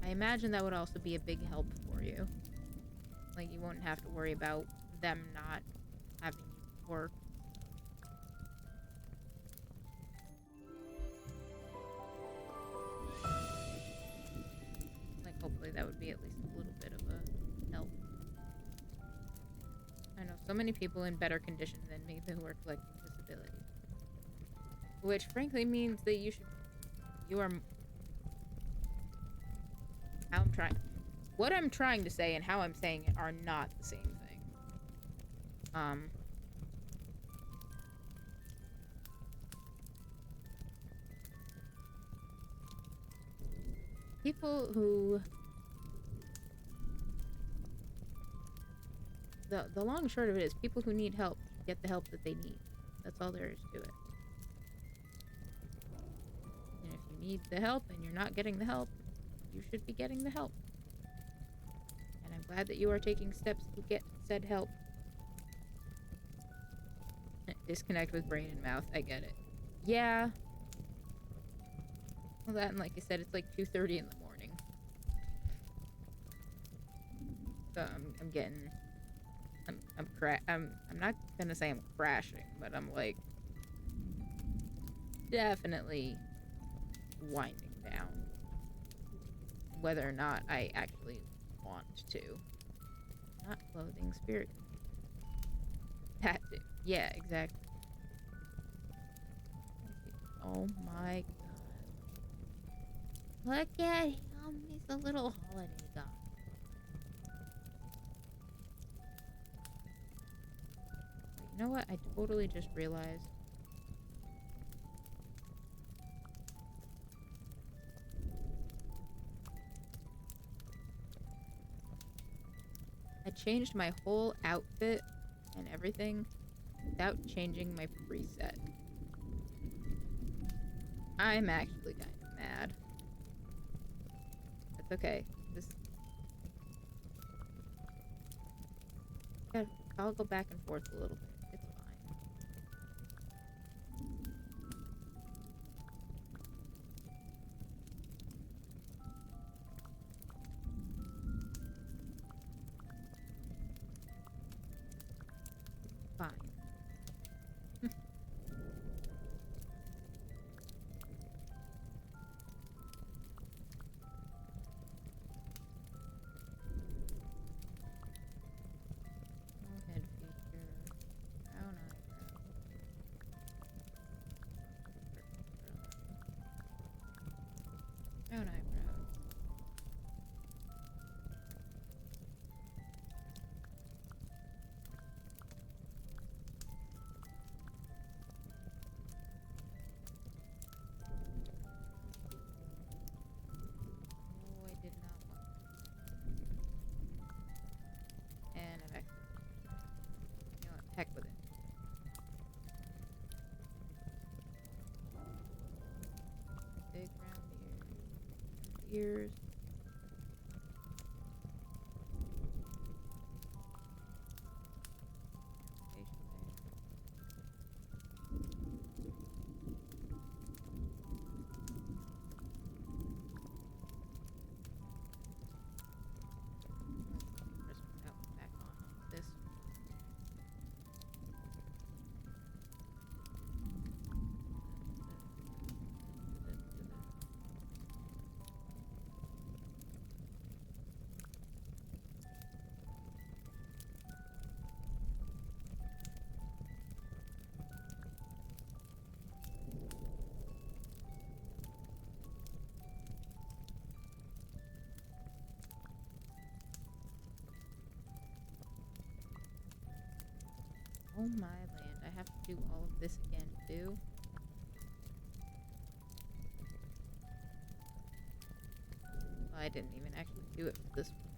I imagine that would also be a big help for you. Like, you won't have to worry about them not having you work. Like, hopefully that would be at least a little bit of a help. I know so many people in better condition than me who are collecting disability. Which, frankly, means that what I'm trying to say and how I'm saying it are not the same thing. People who... The long and short of it is, people who need help get the help that they need. That's all there is to it. And if you need the help and you're not getting the help, you should be getting the help. And I'm glad that you are taking steps to get said help. Disconnect with brain and mouth. I get it. Yeah. Well, that, and like I said, it's like 2:30 in the morning. So I'm not gonna say I'm crashing, but I'm like definitely winding down. Whether or not I actually want to. Not clothing, spirit. That too. Yeah, exactly. Oh my god. Look at him. He's a little holiday guy. You know what? I totally just realized. I changed my whole outfit and everything without changing my preset. I'm actually kind of mad. That's okay. I'll go back and forth a little bit. It's fine. Fine. Head feature. Brown eyebrow. Brown eyebrow. Oh, I did not want that. And I've actually, you know what, heck with it. Big round ears. Back on this. Oh my land, I have to do all of this again too? Well, I didn't even actually do it for this one.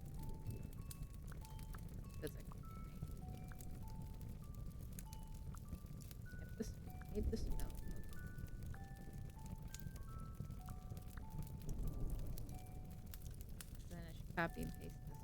That's actually funny. Made the spell. Then I should copy and paste this one.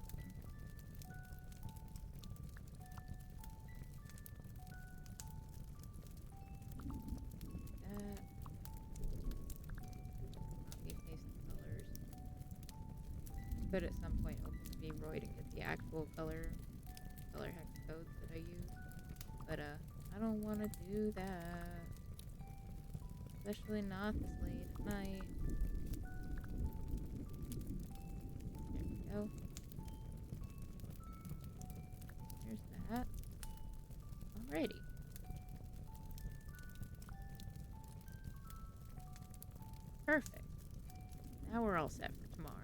Could at some point open VRoid and get the actual color hex codes that I use, but I don't want to do that, especially not this late at night. There we go. There's that. Alrighty. Perfect. Now we're all set for tomorrow.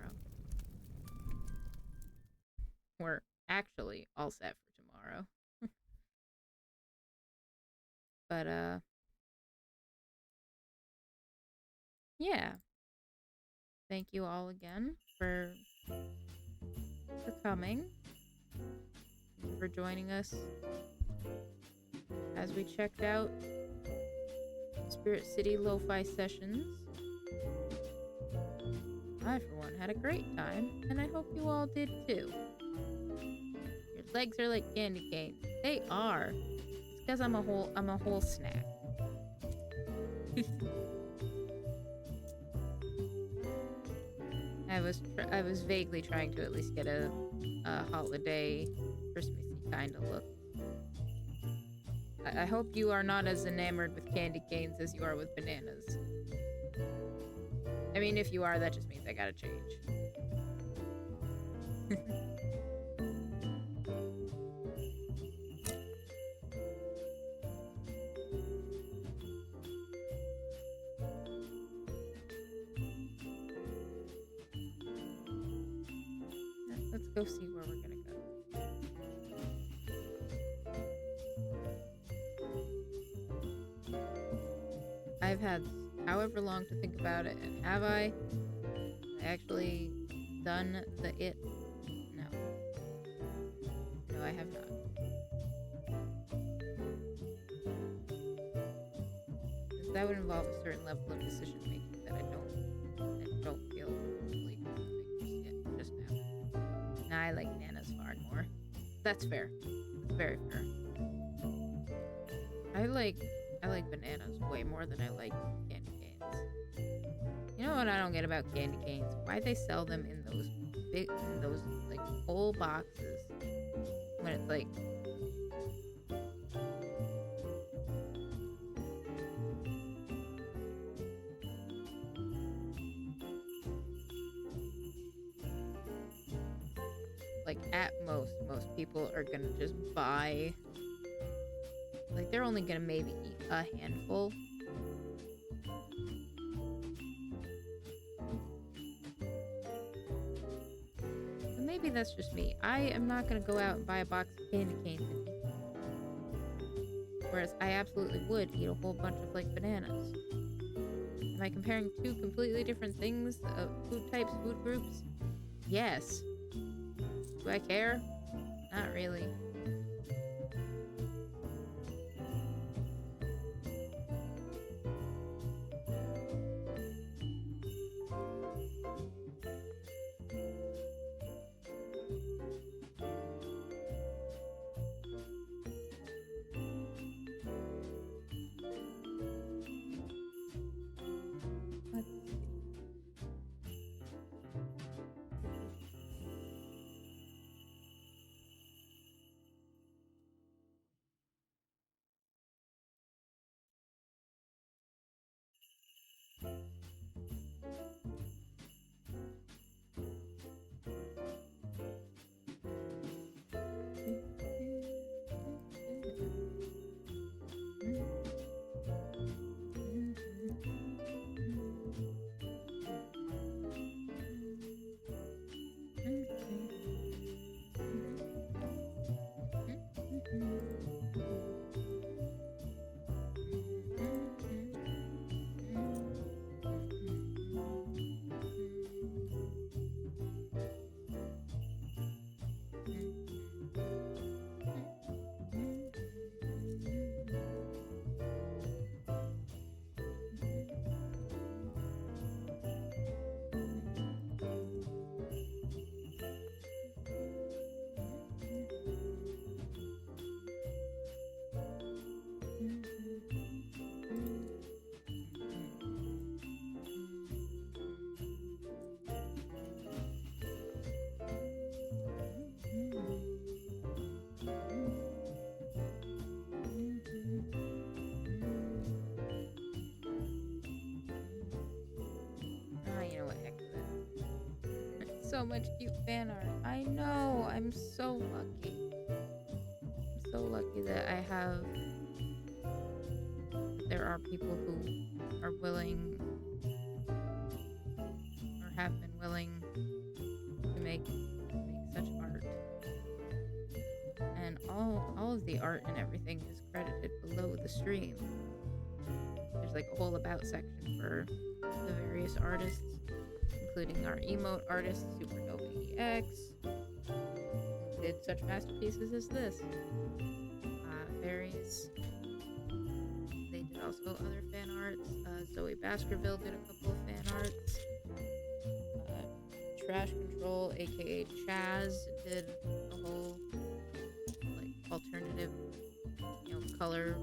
We're actually all set for tomorrow. But, yeah. Thank you all again for coming. Thank you for joining us as we checked out Spirit City Lofi Sessions. I, for one, had a great time, and I hope you all did too. Your legs are like candy canes. They are. It's because I'm a whole snack. I was vaguely trying to at least get a holiday, Christmassy kind of look. I hope you are not as enamored with candy canes as you are with bananas. I mean, if you are, that just means I gotta change. Let's go see where we're gonna go. I've had however long to think about it, and have I actually done the it? No. No, I have not. Because that would involve a certain level of decision making that I don't feel really comfortable just now. Nah, I like Nana's far more. That's fair. That's very fair. I like bananas way more than I like candy canes. You know what I don't get about candy canes? Why they sell them in those like whole boxes when it's like at most people are gonna just buy, like, they're only gonna maybe eat a handful. But maybe that's just me. I am not gonna go out and buy a box of candy canes and eat them. Whereas I absolutely would eat a whole bunch of, like, bananas. Am I comparing two completely different things? Food types, food groups? Yes. Do I care? Not really. You know what, heck with it. So much cute fan art. I know, I'm so lucky. I'm so lucky that there are people who are willing or have been willing to make such art. And all of the art and everything is credited below the stream. There's like a whole about section for the various artists, including our emote artist, Supernova EX, who did such masterpieces as this. They did also other fan arts. Zoe Baskerville did a couple of fan arts. Trash Control, aka Chaz, did a whole like alternative, color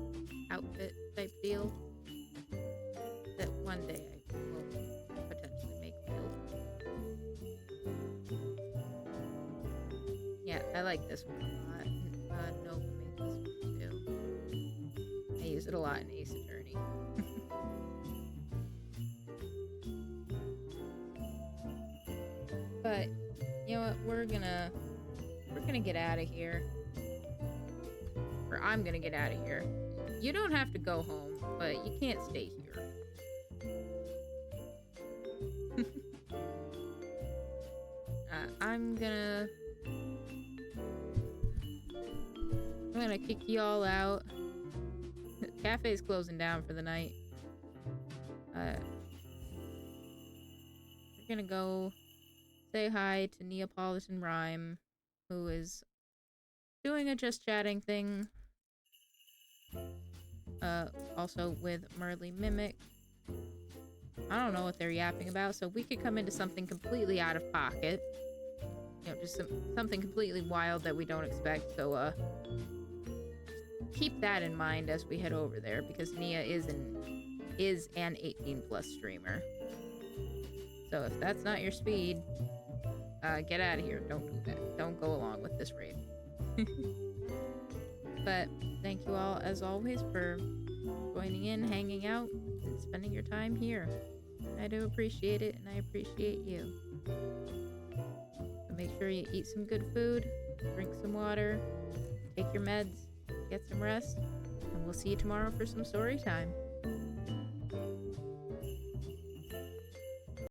outfit type deal that one day I will potentially make real. Yeah, I like this one a lot. Nova made this one too. I use it a lot in Ace Attorney. But you know what? We're gonna get out of here. Or I'm gonna get out of here. You don't have to go home, but you can't stay here. I'm gonna kick y'all out. The cafe's closing down for the night. we're gonna go say hi to Neapolitan Rhyme, who is doing a just chatting thing. Also with Merly Mimic. I don't know what they're yapping about, so we could come into something completely out of pocket. You know, just something completely wild that we don't expect, so, keep that in mind as we head over there, because Nia is an 18+ streamer. So if that's not your speed, get out of here. Don't do that. Don't go along with this raid. But thank you all, as always, for joining in, hanging out, and spending your time here. I do appreciate it, and I appreciate you. So make sure you eat some good food, drink some water, take your meds, get some rest, and we'll see you tomorrow for some story time.